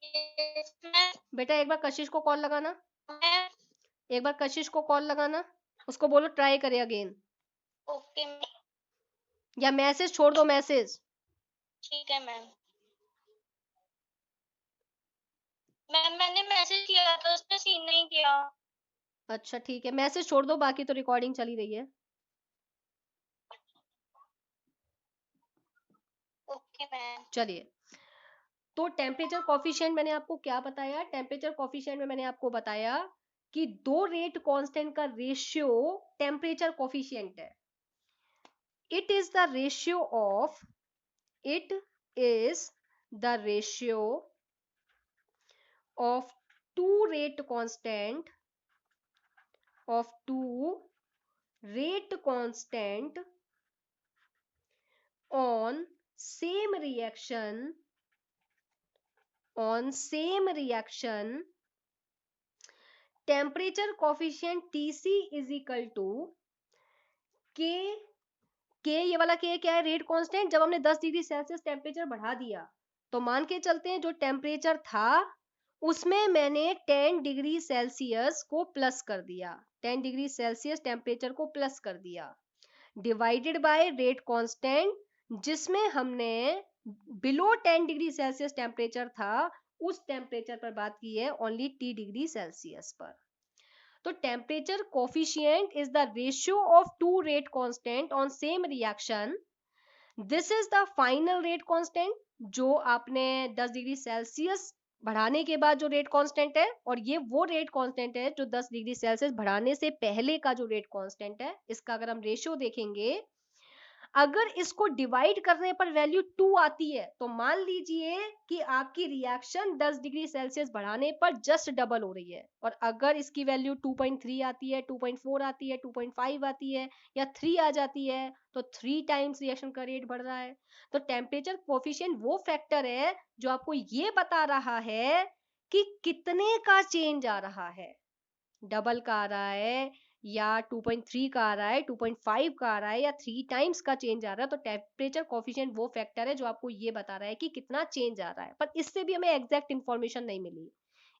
Yes, मैम। बेटा, एक बार कशिश को कॉल लगाना, मैम। एक बार कशिश को कॉल लगाना, उसको बोलो ट्राई करे अगेन, ओके मैम। या मैसेज छोड़ दो, मैसेज। ठीक है मैम। मैम मैंने मैसेज किया था, उसने सीन नहीं किया। अच्छा ठीक है, मैसेज छोड़ दो, बाकी तो रिकॉर्डिंग चली रही है। Okay ma'am. चलिए, तो टेम्परेचर कॉफिशिएंट मैंने आपको क्या बताया? टेम्परेचर कॉफिशिएंट में मैंने आपको बताया कि दो रेट कांस्टेंट का रेशियो टेम्परेचर कॉफिशिएंट है। It is the ratio of, it is the ratio of two rate constant, of two rate constant on same reaction, on same reaction, temperature coefficient Tc is equal to K, K ये वाला K क्या है? Rate constant. जब हमने 10 डिग्री सेल्सियस टेम्परेचर बढ़ा दिया, तो मान के चलते हैं जो टेम्परेचर था उसमें मैंने 10 डिग्री सेल्सियस को प्लस कर दिया, 10 डिग्री सेल्सियस टेम्परेचर को प्लस कर दिया, डिवाइडेड बाय रेट कांस्टेंट, जिसमें हमने बिलो 10 डिग्री सेल्सियस टेम्परेचर था उस टेम्परेचर पर बात की है, ओनली T डिग्री सेल्सियस पर। तो temperature coefficient is the ratio of two rate constant on same reaction. This is the final rate constant, जो आपने 10 डिग्री सेल्सियस बढ़ाने के बाद जो रेट कांस्टेंट है, और ये वो रेट कांस्टेंट है जो 10 डिग्री सेल्सियस बढ़ाने से पहले का जो रेट कांस्टेंट है। इसका अगर हम रेशियो देखेंगे, अगर इसको डिवाइड करने पर वैल्यू 2 आती है, तो मान लीजिए कि आपकी रिएक्शन 10 डिग्री सेल्सियस बढ़ाने पर जस्ट डबल हो रही है। और अगर इसकी वैल्यू 2.3 आती है, 2.4 आती है, 2.5 आती है, या 3 आ जाती है, तो 3 टाइम्स रिएक्शन का रेट बढ़ रहा है। तो टेम्परेचर कोफिशिएंट वो फैक्टर है जो आपको ये बता रहा है कि कितने का चेंज आ रहा है, डबल का आ रहा है, या 2.3 का आ रहा है, 2.5 का आ रहा है, या 3 टाइम्स का चेंज आ रहा है। तो टेम्परेचर कोफिशिएंट वो फैक्टर है जो आपको ये बता रहा है कि कितना चेंज आ रहा है। पर इससे भी हमें एग्जैक्ट इन्फॉर्मेशन नहीं मिली,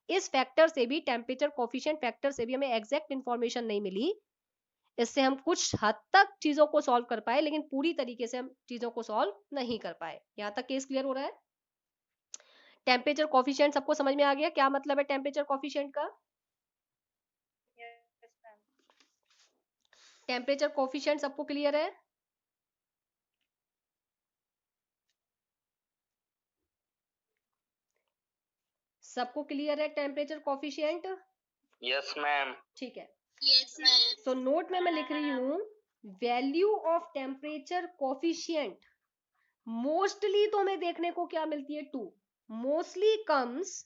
इस फैक्टर से भी, टेम्परेचर कोफिशिएंट फैक्टर से भी हमें एग्जैक्ट इन्फॉर्मेशन नहीं मिली। इससे हम कुछ हद तक चीजों को सॉल्व कर पाए, लेकिन पूरी तरीके से हम चीजों को सॉल्व नहीं कर पाए। यहाँ तक केस क्लियर हो रहा है? टेम्परेचर कोफिशिएंट सबको समझ में आ गया क्या मतलब है टेम्परेचर कोफिशिएंट का? Yes ma'am. टेम्परेचर कोफिशिएंट सबको क्लियर है? सबको क्लियर है टेम्परेचर कॉफिशिएंट? Yes ma'am. ठीक है, Yes, ma'am. तो नोट में मैं लिख रही हूँ value of temperature coefficient mostly तो हमें देखने को क्या मिलती है 2, मोस्टली कम्स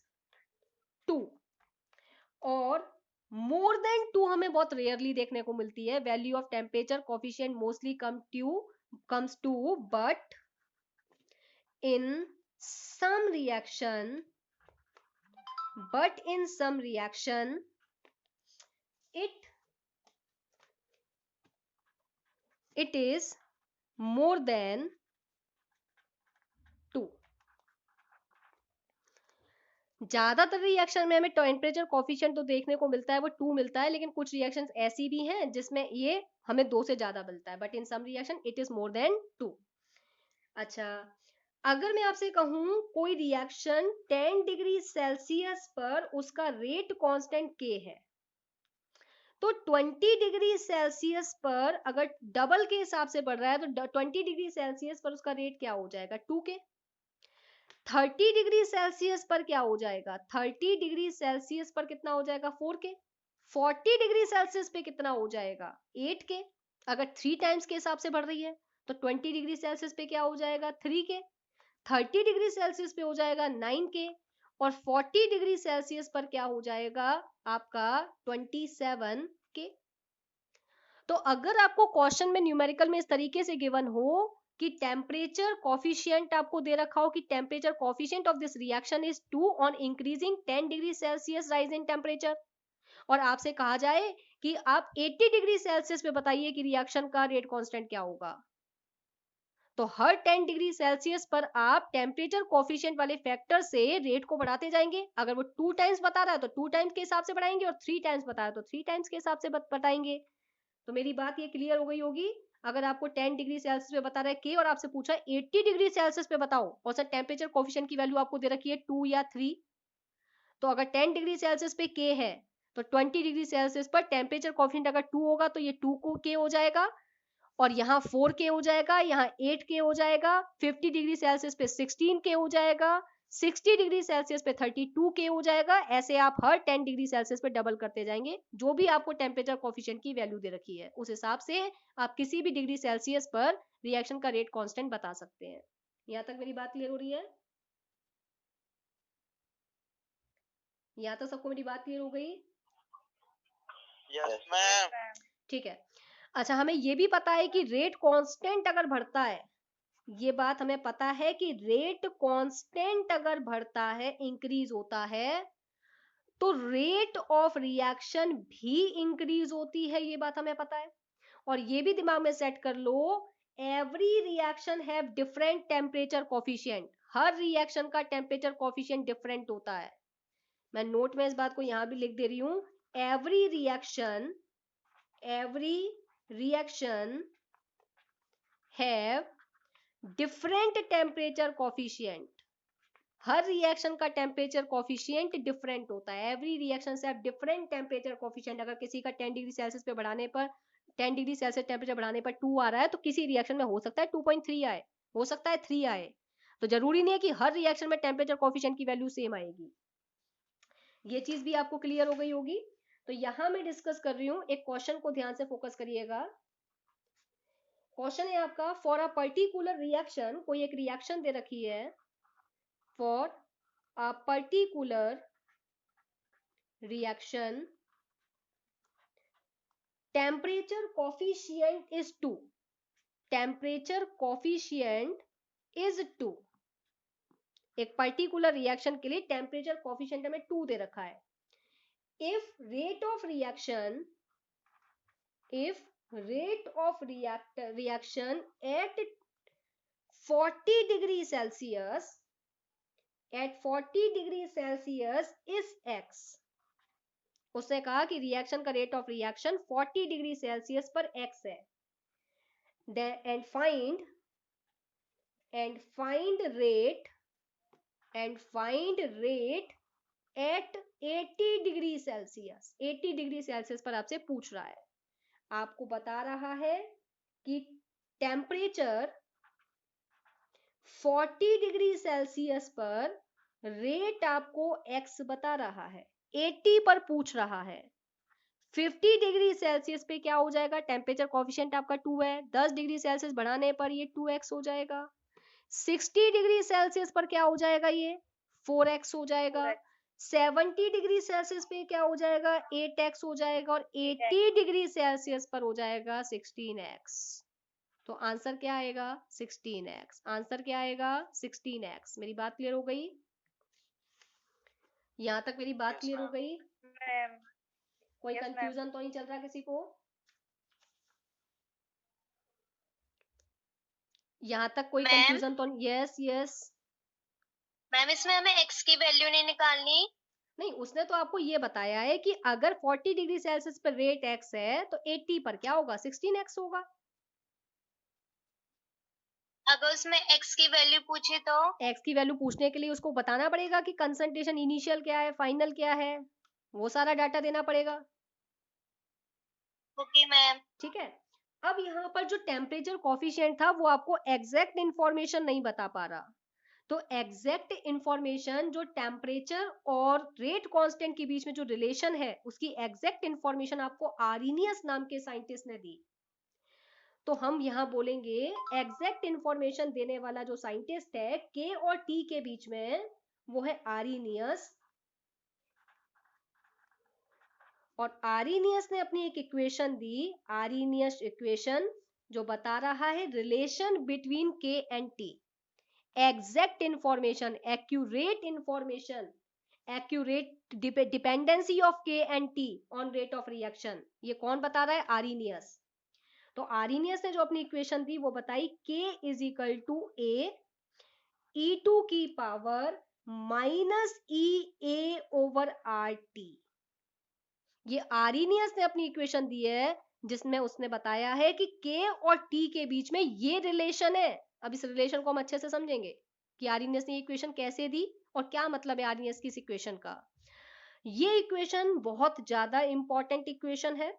2, और मोर देन 2 हमें बहुत रेयरली देखने को मिलती है। Value of temperature coefficient mostly comes 2, but in some reaction it is more than 2। ज्यादातर रिएक्शन में हमें टेम्परेचर कॉफिशिएंट तो देखने को मिलता है वो 2 मिलता है, लेकिन कुछ रिएक्शंस ऐसी भी हैं जिसमें ये हमें 2 से ज्यादा मिलता है, but in some reaction it is more than 2। अच्छा, अगर मैं आपसे कहूं कोई रिएक्शन 10 डिग्री सेल्सियस पर उसका रेट कांस्टेंट K है, तो 20 डिग्री सेल्सियस पर अगर डबल के हिसाब से बढ़ रहा है तो 20 डिग्री सेल्सियस पर उसका रेट क्या हो जाएगा 2K। 30 डिग्री सेल्सियस पर क्या हो जाएगा, 30 डिग्री सेल्सियस पर कितना हो जाएगा 4K। 40 डिग्री सेल्सियस पे कितना हो जाएगा 8K। अगर 3 टाइम्स के हिसाब से बढ़ रही है तो 20 डिग्री सेल्सियस पे क्या हो जाएगा 3K। 30 डिग्री सेल्सियस पे हो जाएगा 9K, और 40 डिग्री सेल्सियस पर क्या हो जाएगा आपका 27K। तो अगर आपको क्वेश्चन में न्यूमेरिकल में इस तरीके से गिवन हो कि टेम्परेचर कॉफिशिएंट आपको दे रखा हो कि temperature coefficient of this reaction is 2 on increasing 10 degree Celsius rise in temperature, और आपसे कहा जाए कि आप 80 डिग्री सेल्सियस पे बताइए कि रिएक्शन का रेट कांस्टेंट क्या होगा, तो हर 10 डिग्री सेल्सियस पर आप टेम्परेचर कॉफिशिएंट वाले फैक्टर से रेट को बढ़ाते जाएंगे। अगर वो 2 टाइम्स बता रहा है तो 2 टाइम्स के हिसाब से बढ़ाएंगे, और 3 टाइम्स बता रहा है तो 3 टाइम्स के हिसाब से बताएंगे। तो मेरी बात ये क्लियर हो गई होगी। अगर आपको 10 डिग्री सेल्सियस पे बता रहा है के और आपसे पूछा 80 डिग्री सेल्सियस पे बताओ, और सर टेम्परेचर कॉफिशिएंट की वैल्यू आपको दे रखी है 2 या 3, तो अगर 10 डिग्री सेल्सियस पे के है तो 20 डिग्री सेल्सियस पर टेम्परेचर कॉफिशिएंट अगर 2 होगा तो ये 2 को के हो जाएगा, और यहाँ 4K हो जाएगा, यहाँ 8K हो जाएगा, 50 डिग्री सेल्सियस पे 16K हो जाएगा, 60 डिग्री सेल्सियस पे 32K हो जाएगा। ऐसे आप हर 10 डिग्री सेल्सियस पे डबल करते जाएंगे, जो भी आपको टेम्परेचर कॉफिशिएंट की वैल्यू दे रखी है उस हिसाब से आप किसी भी डिग्री सेल्सियस पर रिएक्शन का रेट कांस्टेंट बता सकते हैं। यहाँ तक मेरी बात क्लियर हो रही है? यहाँ तक सबको मेरी बात क्लियर हो गई? Yes ma'am. ठीक है। अच्छा, हमें ये भी पता है कि रेट कांस्टेंट अगर बढ़ता है, ये बात हमें पता है कि रेट कांस्टेंट अगर बढ़ता है, इंक्रीज होता है, तो रेट ऑफ रिएक्शन भी इंक्रीज होती है, ये बात हमें पता है। और ये भी दिमाग में सेट कर लो, every reaction have different temperature coefficient, हर रिएक्शन का टेम्परेचर कॉफिशिएंट डिफरेंट होता है। मैं नोट में इस बात को यहां भी लिख दे रही हूं, every reaction have different temperature coefficient, हर रिएक्शन का टेम्परेचर कॉफिशिएंट डिफरेंट होता है। एवरी रिएक्शन से आप डिफरेंट टेम्परेचर कॉफिशिएंट, अगर किसी का 10 डिग्री सेल्सियस पे बढ़ाने पर 10 डिग्री सेल्सियस टेम्परेचर बढ़ाने पर 2 आ रहा है, तो किसी रिएक्शन में हो सकता है 2.3 आए, हो सकता है 3 आए, तो जरूरी नहीं है कि हर रिएक्शन में टेम्परेचर कॉफिशिएंट की वैल्यू सेम आएगी। ये चीज भी आपको क्लियर हो गई होगी। तो यहां मैं डिस्कस कर रही हूं, एक क्वेश्चन को ध्यान से फोकस करिएगा। क्वेश्चन है आपका, फॉर अ पर्टिकुलर रिएक्शन, कोई एक रिएक्शन दे रखी है, for a particular reaction temperature coefficient is 2, temperature coefficient is 2, एक पर्टिकुलर रिएक्शन के लिए टेम्परेचर कोफिशिएंट हमें 2 दे रखा है। If rate of reaction at 40 degree Celsius is x, उसने कहा कि रिएक्शन का rate of reaction 40 degree Celsius पर x है, and find rate at 80 degree Celsius, 80 degree Celsius पर आपसे पूछ रहा है, आपको बता रहा है कि टेम्परेचर 40 डिग्री सेल्सियस पर रेट आपको x बता रहा है, 80 पर पूछ रहा है, 50 डिग्री सेल्सियस पे क्या हो जाएगा, टेम्परेचर कोफिशिएंट आपका 2 है, 10 डिग्री सेल्सियस बढ़ाने पर ये 2x हो जाएगा, 60 डिग्री सेल्सियस पर क्या हो जाएगा, ये 4x हो जाएगा, 70 डिग्री सेल्सियस पे क्या हो जाएगा, 8x हो जाएगा, और 80 डिग्री सेल्सियस पर हो जाएगा 16x। तो आंसर क्या आएगा, 16x। आंसर क्या आएगा, 16x। मेरी बात क्लियर हो गई? यहाँ तक मेरी बात क्लियर हो गई? मैम कोई Yes, कंफ्यूजन तो नहीं चल रहा किसी को? यहाँ तक कोई मैम? कंफ्यूजन तो? Yes yes. मैम इसमें हमें x की वैल्यू नहीं निकालनी? नहीं, उसने तो आपको ये बताया है कि अगर 40 डिग्री सेल्सियस पर रेट x है तो 80 पर क्या होगा, 16x होगा। अगर उसमें x की वैल्यू पूछे तो? x की वैल्यू पूछने के लिए उसको बताना पड़ेगा कि कंसंट्रेशन इनिशियल क्या है, फाइनल क्या है, वो सारा डाटा देना पड़ेगा। Okay ma'am. ठीक है। अब यहाँ पर जो टेम्परेचर कॉफिशिएंट था वो आपको एग्जैक्ट इंफॉर्मेशन नहीं बता पा रहा, तो एग्जैक्ट इंफॉर्मेशन जो टेम्परेचर और रेट कांस्टेंट के बीच में जो रिलेशन है उसकी एग्जैक्ट इंफॉर्मेशन आपको आरिनियस नाम के साइंटिस्ट ने दी। तो हम यहाँ बोलेंगे एग्जैक्ट इंफॉर्मेशन देने वाला जो साइंटिस्ट है के और टी के बीच में, वो है आरिनियस। और आरिनियस ने अपनी एक इक्वेशन दी, आरिनियस इक्वेशन, जो बता रहा है relation between K and T. Exact information, accurate information, accurate dependency of K and T on rate of reaction, ये कौन बता रहा है, आरिनियस। तो आरिनियस ने जो अपनी इक्वेशन दी वो बताई, के is equal to A E2 की पावर माइनस ई ए ओवर आर टी। ये आरिनियस ने अपनी इक्वेशन दी है जिसमें उसने बताया है कि के और टी के बीच में ये रिलेशन है। अब इस रिलेशन को हम अच्छे से समझेंगे कि आरिनियस ने इक्वेशन कैसे दी और क्या मतलब है आरिनियस की इस इक्वेशन का। ये इक्वेशन बहुत ज्यादा इंपॉर्टेंट इक्वेशन है।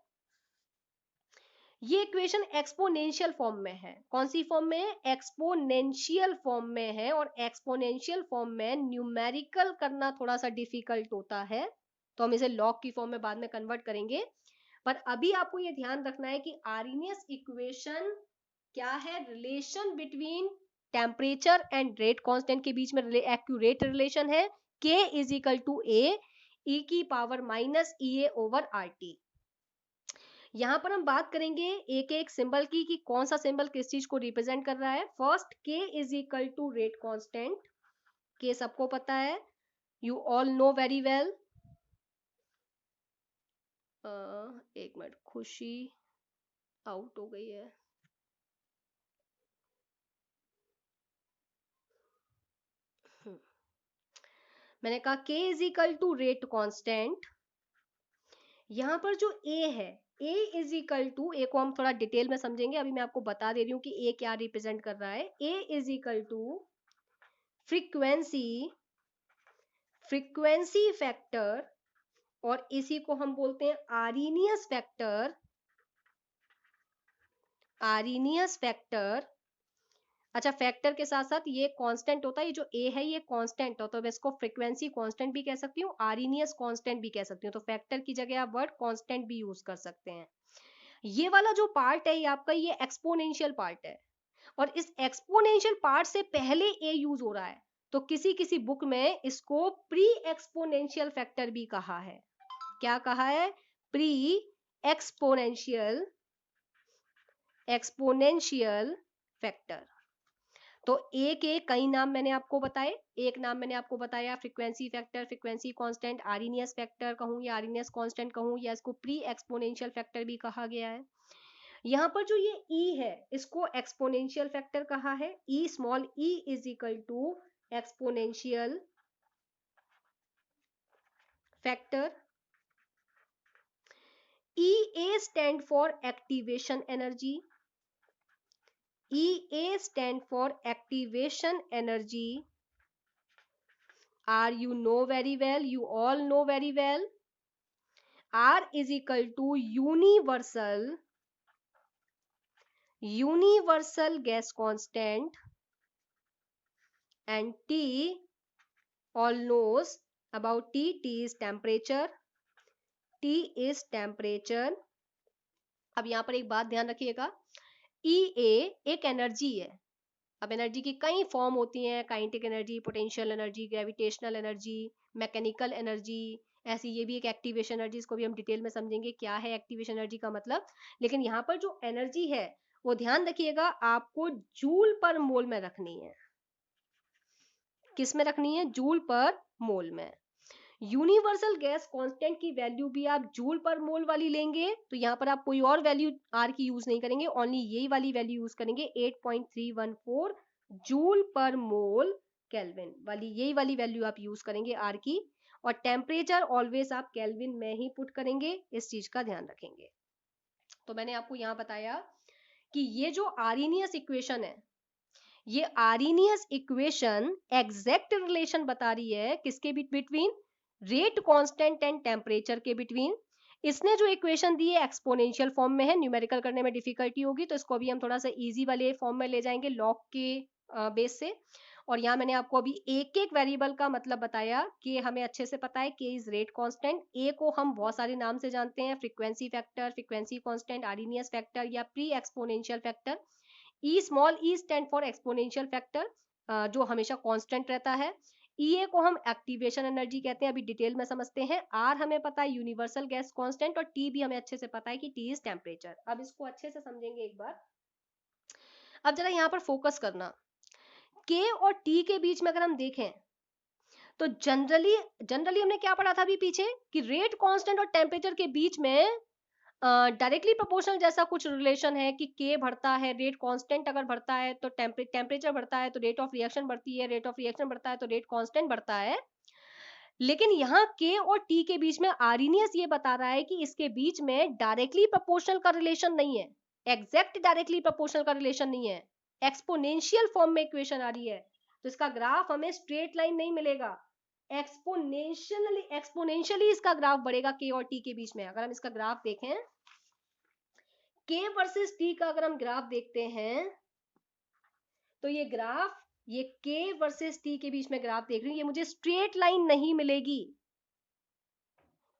ये इक्वेशन एक्सपोनेंशियल फॉर्म में है। कौन सी फॉर्म में है, एक्सपोनेंशियल फॉर्म में है। और एक्सपोनेंशियल फॉर्म में न्यूमेरिकल करना थोड़ा सा डिफिकल्ट होता है, तो हम इसे लॉग की फॉर्म में बाद में कन्वर्ट करेंगे। पर अभी आपको ये ध्यान रखना है कि आरिनियस इक्वेशन क्या है, relation between temperature and rate constant के बीच में एक्यूरेट रिलेशन है, के इज इक्वल टू ए ई की पावर माइनस ई ए ओवर आर टी। यहाँ पर हम बात करेंगे एक एक सिंबल की कि कौन सा सिंबल किस चीज को रिप्रेजेंट कर रहा है। First, K is equal to rate constant, K सबको पता है, you all know very well. एक मिनट, खुशी आउट हो गई है। मैंने कहा K is equal to rate constant. यहाँ पर जो ए है, A is equal to, A को हम थोड़ा डिटेल में समझेंगे, अभी मैं आपको बता दे रही हूँ कि ए क्या रिप्रेजेंट कर रहा है। A is equal to frequency, frequency factor, और इसी को हम बोलते हैं आरिनियस फैक्टर, आरिनियस फैक्टर। अच्छा, फैक्टर के साथ साथ ये कांस्टेंट होता है, ये जो ए है ये कांस्टेंट होता है, तो मैं इसको फ्रीक्वेंसी कांस्टेंट भी कह सकती हूँ, आरिनियस कांस्टेंट भी कह सकती हूँ। तो फैक्टर की जगह आप वर्ड कांस्टेंट भी यूज कर सकते हैं। ये वाला जो पार्ट है ये आपका, ये एक्सपोनेंशियल पार्ट है, और इस एक्सपोनेंशियल पार्ट से पहले ए यूज हो रहा है, तो किसी किसी बुक में इसको प्री एक्सपोनेंशियल फैक्टर भी कहा है। क्या कहा है, प्री एक्सपोनेंशियल, एक्सपोनेंशियल फैक्टर। तो ए के कई नाम मैंने आपको बताए, एक नाम मैंने आपको बताया frequency factor, frequency constant, Arrhenius factor कहूं या आरिनियस कांस्टेंट कहूं, या इसको प्री एक्सपोनेंशियल फैक्टर भी कहा गया है। यहाँ पर जो ये ई है इसको एक्सपोनेंशियल फैक्टर कहा है, E small E is equal to exponential factor. E A stand for activation energy, EA stand for activation energy. R you know very well, you all know very well. R is equal to universal, universal gas constant, and T all knows about T. T is temperature. T is temperature. अब यहाँ पर एक बात ध्यान रखिएगा, EA एक एनर्जी है. अब एनर्जी की कई फॉर्म होती हैं, kinetic energy, potential energy, gravitational energy, mechanical energy, ऐसी ये भी एक एक्टिवेशन एनर्जी, इसको भी हम डिटेल में समझेंगे क्या है एक्टिवेशन एनर्जी का मतलब. लेकिन यहाँ पर जो एनर्जी है वो ध्यान रखिएगा आपको जूल पर मोल में रखनी है. किस में रखनी है? जूल पर मोल में. यूनिवर्सल गैस कांस्टेंट की वैल्यू भी आप जूल पर मोल वाली लेंगे, तो यहाँ पर आप कोई और वैल्यू आर की यूज नहीं करेंगे, ओनली यही वाली वैल्यू यूज करेंगे, 8.314 जूल पर मोल केल्विन वाली, यही वाली वैल्यू आप यूज करेंगे आर की. और टेम्परेचर ऑलवेज आप केल्विन में ही पुट करेंगे, इस चीज का ध्यान रखेंगे. तो मैंने आपको यहाँ बताया कि ये जो आर्हेनियस इक्वेशन है, ये आर्हेनियस इक्वेशन एग्जैक्ट रिलेशन बता रही है किसके between? Rate constant and temperature के बिटवीन. इसने जो इक्वेशन दी है एक्सपोनेंशियल फॉर्म में है, न्यूमेरिकल करने में डिफिकल्टी होगी, तो इसको भी हम थोड़ा सा इजी वाले फॉर्म में ले जाएंगे लॉग के बेस से. और यहाँ मैंने आपको अभी एक एक वेरिएबल का मतलब बताया कि हमें अच्छे से पता है के इज रेट कांस्टेंट. ए को हम बहुत सारे नाम से जानते हैं, frequency factor, frequency constant, Arrhenius factor या pre exponential factor. E small E stand for exponential factor, जो हमेशा कांस्टेंट रहता है. EA को हम एक्टिवेशन एनर्जी कहते हैं, अभी डिटेल में समझते हैं. R हमें पता है यूनिवर्सल गैस कांस्टेंट, और T भी हमें अच्छे से पता है कि T इज टेम्परेचर. अब इसको अच्छे से समझेंगे एक बार. अब जरा यहाँ पर फोकस करना, K और T के बीच में अगर हम देखें तो जनरली हमने क्या पढ़ा था अभी पीछे कि रेट कांस्टेंट और टेम्परेचर के बीच में डायरेक्टली प्रोपोर्शनल जैसा कुछ रिलेशन है कि K बढ़ता है, रेट कांस्टेंट अगर बढ़ता है तो टेम्परेचर बढ़ता है, तो रेट ऑफ रिएक्शन बढ़ती है, रेट ऑफ रिएक्शन बढ़ता है तो रेट कांस्टेंट बढ़ता है. लेकिन यहाँ K और T के बीच में आर्हेनियस ये बता रहा है कि इसके बीच में डायरेक्टली प्रोपोर्शनल का रिलेशन नहीं है, एग्जैक्ट डायरेक्टली प्रोपोर्शनल का रिलेशन नहीं है, एक्सपोनेंशियल फॉर्म में इक्वेशन आ रही है. तो इसका ग्राफ हमें स्ट्रेट लाइन नहीं मिलेगा, एक्सपोनेंशियली इसका ग्राफ बढ़ेगा K और T के बीच में. अगर हम इसका ग्राफ देखें, K वर्सेस T का अगर हम ग्राफ देखते हैं तो ये ग्राफ, ये K वर्सेस T के बीच में ग्राफ देख रही हूँ, ये मुझे स्ट्रेट लाइन नहीं मिलेगी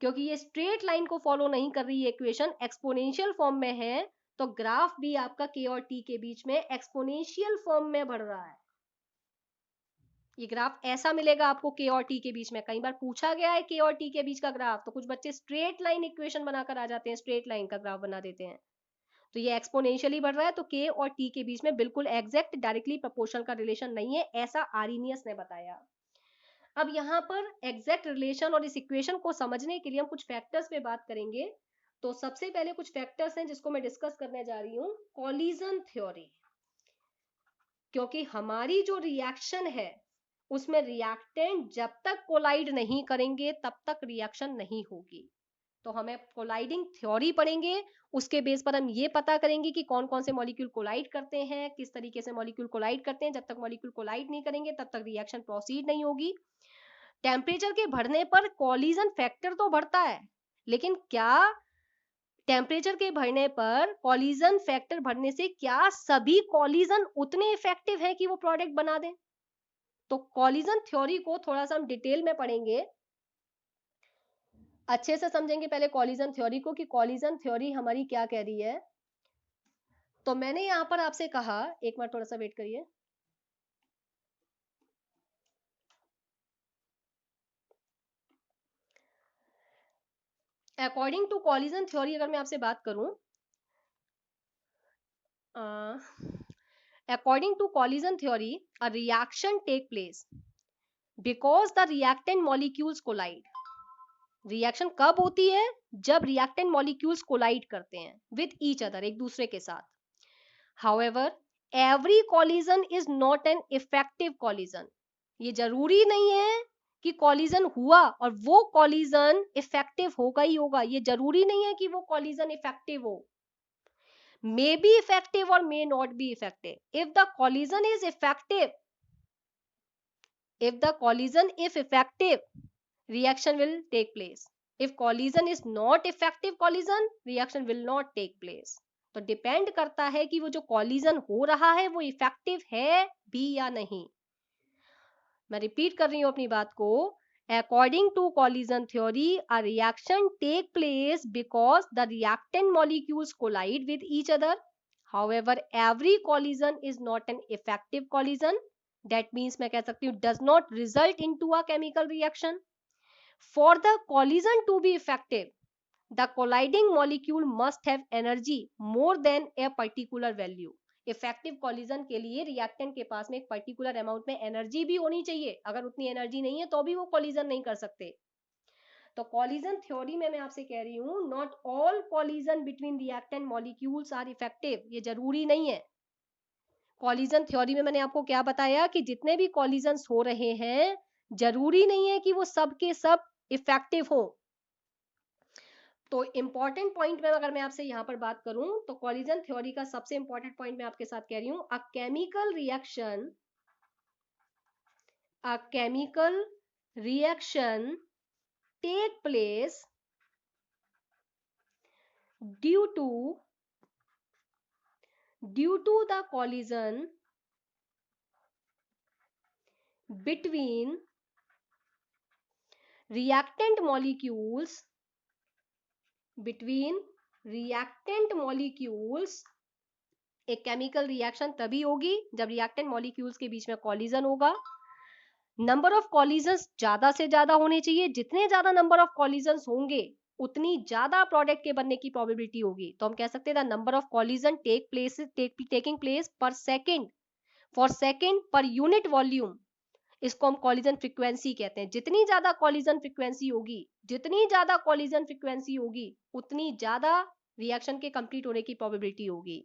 क्योंकि ये स्ट्रेट लाइन को फॉलो नहीं कर रही है इक्वेशन, एक्सपोनेंशियल फॉर्म में है. तो ग्राफ भी आपका K और T के बीच में एक्सपोनेंशियल फॉर्म में बढ़ रहा है. ये ग्राफ ऐसा मिलेगा आपको K और T के बीच में. कई बार पूछा गया है K और T के बीच का ग्राफ, तो कुछ बच्चे स्ट्रेट लाइन इक्वेशन बनाकर आ जाते हैं, स्ट्रेट लाइन का ग्राफ बना देते हैं. तो ये एक्सपोनेंशियली बढ़ रहा है, तो K और T के बीच में बिल्कुल एग्जैक्ट डायरेक्टली प्रोपोर्शनल का रिलेशन नहीं है, ऐसा आर्हेनियस ने बताया. अब यहाँ पर एग्जैक्ट रिलेशन और इस इक्वेशन को समझने के लिए हम कुछ फैक्टर्स पे बात करेंगे. तो सबसे पहले कुछ फैक्टर्स हैं जिसको मैं डिस्कस करने जा रही हूँ, कॉलिजन थ्योरी. क्योंकि हमारी जो रिएक्शन है उसमें रिएक्टेंट जब तक कोलाइड नहीं करेंगे तब तक रिएक्शन नहीं होगी. तो हमें कोलाइडिंग थ्योरी पढ़ेंगे, उसके बेस पर हम ये पता करेंगे कि कौन कौन से मॉलिक्यूल कोलाइड करते हैं, किस तरीके से मॉलिक्यूल कोलाइड करते हैं. जब तक मॉलिक्यूल कोलाइड नहीं करेंगे तब तक रिएक्शन प्रोसीड नहीं होगी. टेम्परेचर के बढ़ने पर कॉलिजन फैक्टर तो बढ़ता है, लेकिन क्या टेम्परेचर के बढ़ने पर कॉलिजन फैक्टर बढ़ने से क्या सभी कॉलिजन उतने इफेक्टिव हैं कि वो प्रोडक्ट बना दें? तो कॉलिजन थ्योरी को थोड़ा सा हम डिटेल में पढ़ेंगे, अच्छे से समझेंगे पहले कॉलिजन थ्योरी को कि कॉलिजन थ्योरी हमारी क्या कह रही है. तो मैंने यहां पर आपसे कहा, एक बार थोड़ा सा वेट करिए. अकॉर्डिंग टू कॉलिजन थ्योरी अगर मैं आपसे बात करूं, according to collision theory a reaction take place because the reactant molecules collide. Reaction कब होती है? जब रिएक्टेंट मॉलिक्यूल्स कोलाइड करते हैं विद ईच अदर, एक दूसरे के साथ. However every collision is not an effective collision. ये जरूरी नहीं है कि कॉलिजन हुआ और वो कॉलिजन इफेक्टिव होगा ही होगा, ये जरूरी नहीं है कि वो कॉलिजन इफेक्टिव हो. मे बी इफेक्टिव और may not be effective. If the collision is effective, if the collision is effective, reaction will take place. If collision is not effective collision, reaction will not take place. तो डिपेंड करता है कि वो जो कॉलिजन हो रहा है वो इफेक्टिव है भी या नहीं. मैं रिपीट कर रही हूं अपनी बात को, according to collision theory a reaction take place because the reactant molecules collide with each other. However, every collision is not an effective collision. That means मैं कह सकती हूँ does not result into a chemical reaction. For the collision to be effective, the colliding molecule must have energy more than a particular value. Effective collision के लिए रिएक्टेंट के पास में एक पर्टिकुलर अमाउंट में एनर्जी भी होनी चाहिए. अगर उतनी एनर्जी नहीं है तो भी वो कॉलिजन नहीं कर सकते. तो कॉलिजन थ्योरी में मैं आपसे कह रही हूं not all collision between reactant molecules are effective. ये जरूरी नहीं है. कॉलिजन थ्योरी में मैंने आपको क्या बताया कि जितने भी कॉलिजन्स हो रहे हैं जरूरी नहीं है कि वो सब के सब इफेक्टिव हो. तो इंपॉर्टेंट पॉइंट में अगर मैं आपसे यहां पर बात करूं तो कॉलिजन थ्योरी का सबसे इंपॉर्टेंट पॉइंट मैं आपके साथ कह रही हूं, a chemical reaction take place due to the collision between reactant molecules. एक केमिकल रिएक्शन तभी होगी जब रिएक्टेंट मॉलिक्यूल्स के बीच में कॉलिजन होगा. नंबर ऑफ कॉलिजन्स ज्यादा से ज्यादा होने चाहिए. जितने ज्यादा नंबर ऑफ कॉलिजन्स होंगे उतनी ज्यादा प्रोडक्ट के बनने की प्रोबेबिलिटी होगी. तो हम कह सकते हैं the number of collision taking place पर सेकेंड पर यूनिट वॉल्यूम, इसको हम कॉलिजन फ्रीक्वेंसी कहते हैं. जितनी ज्यादा कॉलिजन फ्रीक्वेंसी होगी उतनी ज्यादा रिएक्शन के कंप्लीट होने की प्रोबेबिलिटी होगी.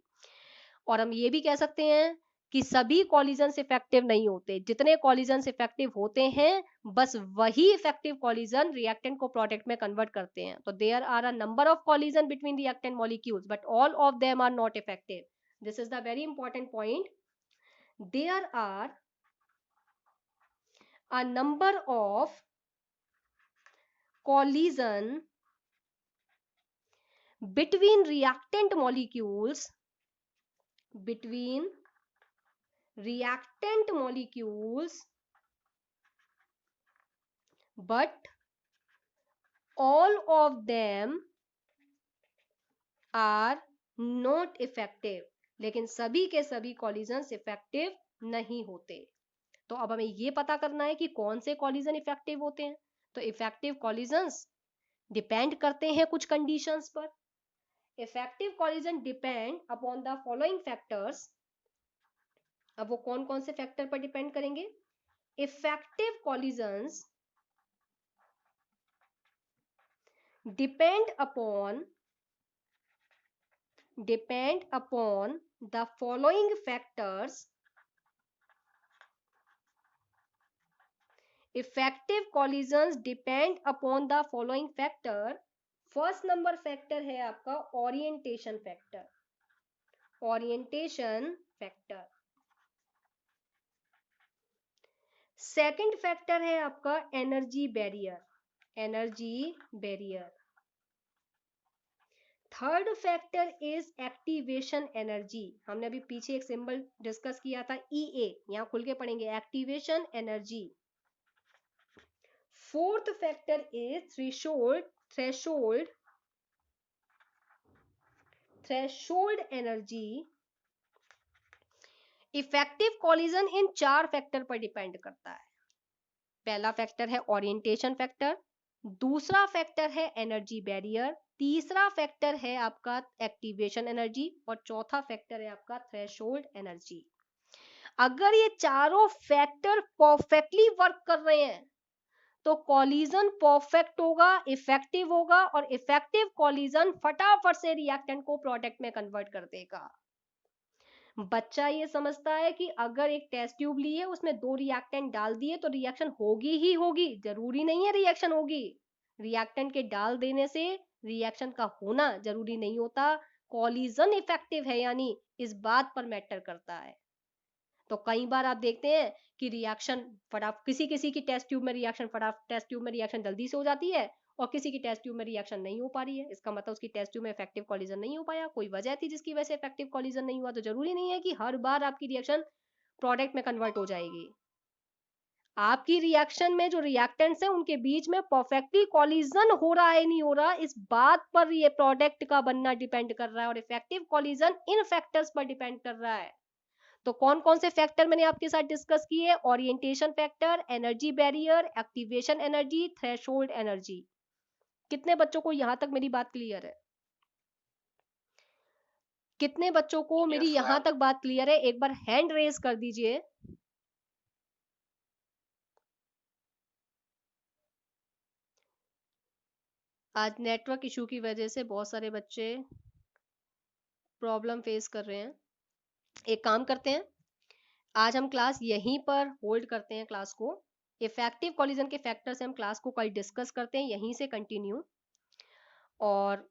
और हम ये भी कह सकते हैं कि सभी कॉलिजन्स इफेक्टिव नहीं होते. जितने कॉलिजन्स इफेक्टिव होते हैं बस वही इफेक्टिव कॉलिजन रिएक्टेंट को प्रोडक्ट में कन्वर्ट करते हैं. तो there are a number of collision between reactant molecules but all of them are not effective. This is the very important point. There are a number of collision between reactant molecules but all of them are not effective. लेकिन सभी के सभी collisions effective नहीं होते. तो अब हमें ये पता करना है कि कौन से कॉलिजन इफेक्टिव होते हैं. तो इफेक्टिव कॉलिजन्स डिपेंड करते हैं कुछ कंडीशंस पर. Effective collision depend upon the following factors. अब वो कौन कौन से फैक्टर पर डिपेंड करेंगे? Effective collisions depend upon the following factors. Effective collisions depend upon the following factor. First number factor है आपका ओरिएंटेशन फैक्टर. सेकंड फैक्टर है आपका energy barrier. Third factor is activation energy. हमने अभी पीछे एक सिंबल डिस्कस किया था EA, यहां खुल के पढ़ेंगे, activation energy. Fourth factor is threshold energy. Effective collision in 4 factor पर डिपेंड करता है. पहला फैक्टर है ओरिएंटेशन फैक्टर, दूसरा फैक्टर है एनर्जी बैरियर, तीसरा फैक्टर है आपका एक्टिवेशन एनर्जी और चौथा फैक्टर है आपका थ्रेशोल्ड एनर्जी. अगर ये चारों फैक्टर परफेक्टली वर्क कर रहे हैं तो कॉलिजन परफेक्ट होगा, इफेक्टिव होगा और इफेक्टिव कॉलिजन फटाफट से रिएक्टेंट को प्रोडक्ट में कन्वर्ट कर देगा. बच्चा ये समझता है कि अगर एक टेस्ट ट्यूब ली है उसमें 2 रिएक्टेंट डाल दिए तो रिएक्शन होगी ही होगी. जरूरी नहीं है रिएक्शन होगी. रिएक्टेंट के डाल देने से रिएक्शन का होना जरूरी नहीं होता. कॉलिजन इफेक्टिव है यानी इस बात पर मैटर करता है. तो कई बार आप देखते हैं कि रिएक्शन किसी की टेस्ट ट्यूब में रिएक्शन जल्दी से हो जाती है और किसी की टेस्ट ट्यूब में रिएक्शन नहीं हो पा रही है. इसका मतलब उसकी टेस्ट ट्यूब में इफेक्टिव कॉलिजन नहीं हो पाया, कोई वजह थी जिसकी वजह से इफेक्टिव कॉलिजन नहीं हुआ. तो जरूरी नहीं है कि हर बार आपकी रिएक्शन प्रोडक्ट में कन्वर्ट हो जाएगी. आपकी रिएक्शन में जो रिएक्टेंट्स है उनके बीच में परफेक्टली कॉलिजन हो रहा है नहीं हो रहा, इस बात पर ये प्रोडक्ट का बनना डिपेंड कर रहा है, और इफेक्टिव कॉलिजन इन फैक्टर्स पर डिपेंड कर रहा है। तो कौन कौन से फैक्टर मैंने आपके साथ डिस्कस किए? Orientation factor, energy barrier, activation energy, threshold energy. कितने बच्चों को यहां तक मेरी बात क्लियर है? कितने बच्चों को मेरी Yes, यहां ma'am. तक बात क्लियर है? एक बार हैंड रेज कर दीजिए। आज नेटवर्क इशू की वजह से बहुत सारे बच्चे प्रॉब्लम फेस कर रहे हैं। एक काम करते हैं, आज हम क्लास यहीं पर होल्ड करते हैं क्लास को। इफेक्टिव कॉलिजन के फैक्टर से हम क्लास को कल डिस्कस करते हैं, यहीं से कंटिन्यू। और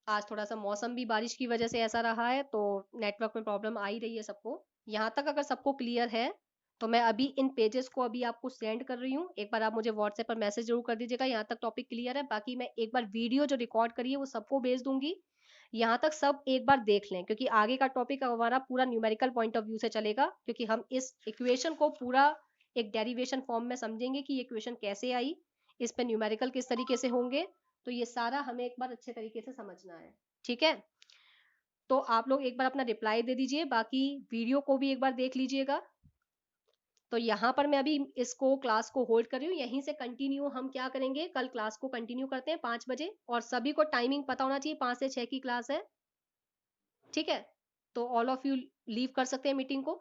आज थोड़ा सा मौसम भी बारिश की वजह से ऐसा रहा है, तो नेटवर्क में प्रॉब्लम आ ही रही है सबको। यहाँ तक अगर सबको क्लियर है तो मैं अभी इन पेजेस को अभी आपको सेंड कर रही हूँ, एक बार आप मुझे व्हाट्सएप पर मैसेज जरूर कर दीजिएगा यहाँ तक टॉपिक क्लियर है। बाकी मैं एक बार वीडियो जो रिकॉर्ड करी है वो सबको भेज दूंगी, यहाँ तक सब एक बार देख लें, क्योंकि आगे का टॉपिक हमारा पूरा न्यूमेरिकल पॉइंट ऑफ व्यू से चलेगा, क्योंकि हम इस इक्वेशन को पूरा एक डेरिवेशन फॉर्म में समझेंगे कि ये इक्वेशन कैसे आई, इस पे न्यूमेरिकल किस तरीके से होंगे। तो ये सारा हमें एक बार अच्छे तरीके से समझना है, ठीक है? तो आप लोग एक बार अपना रिप्लाई दे दीजिए, बाकी वीडियो को भी एक बार देख लीजिएगा। तो यहाँ पर मैं अभी इसको क्लास को होल्ड कर रही हूँ, यहीं से कंटिन्यू हम क्या करेंगे, कल क्लास को कंटिन्यू करते हैं 5 बजे, और सभी को टाइमिंग पता होना चाहिए, 5 से 6 की क्लास है, ठीक है? तो ऑल ऑफ यू लीव कर सकते हैं मीटिंग को।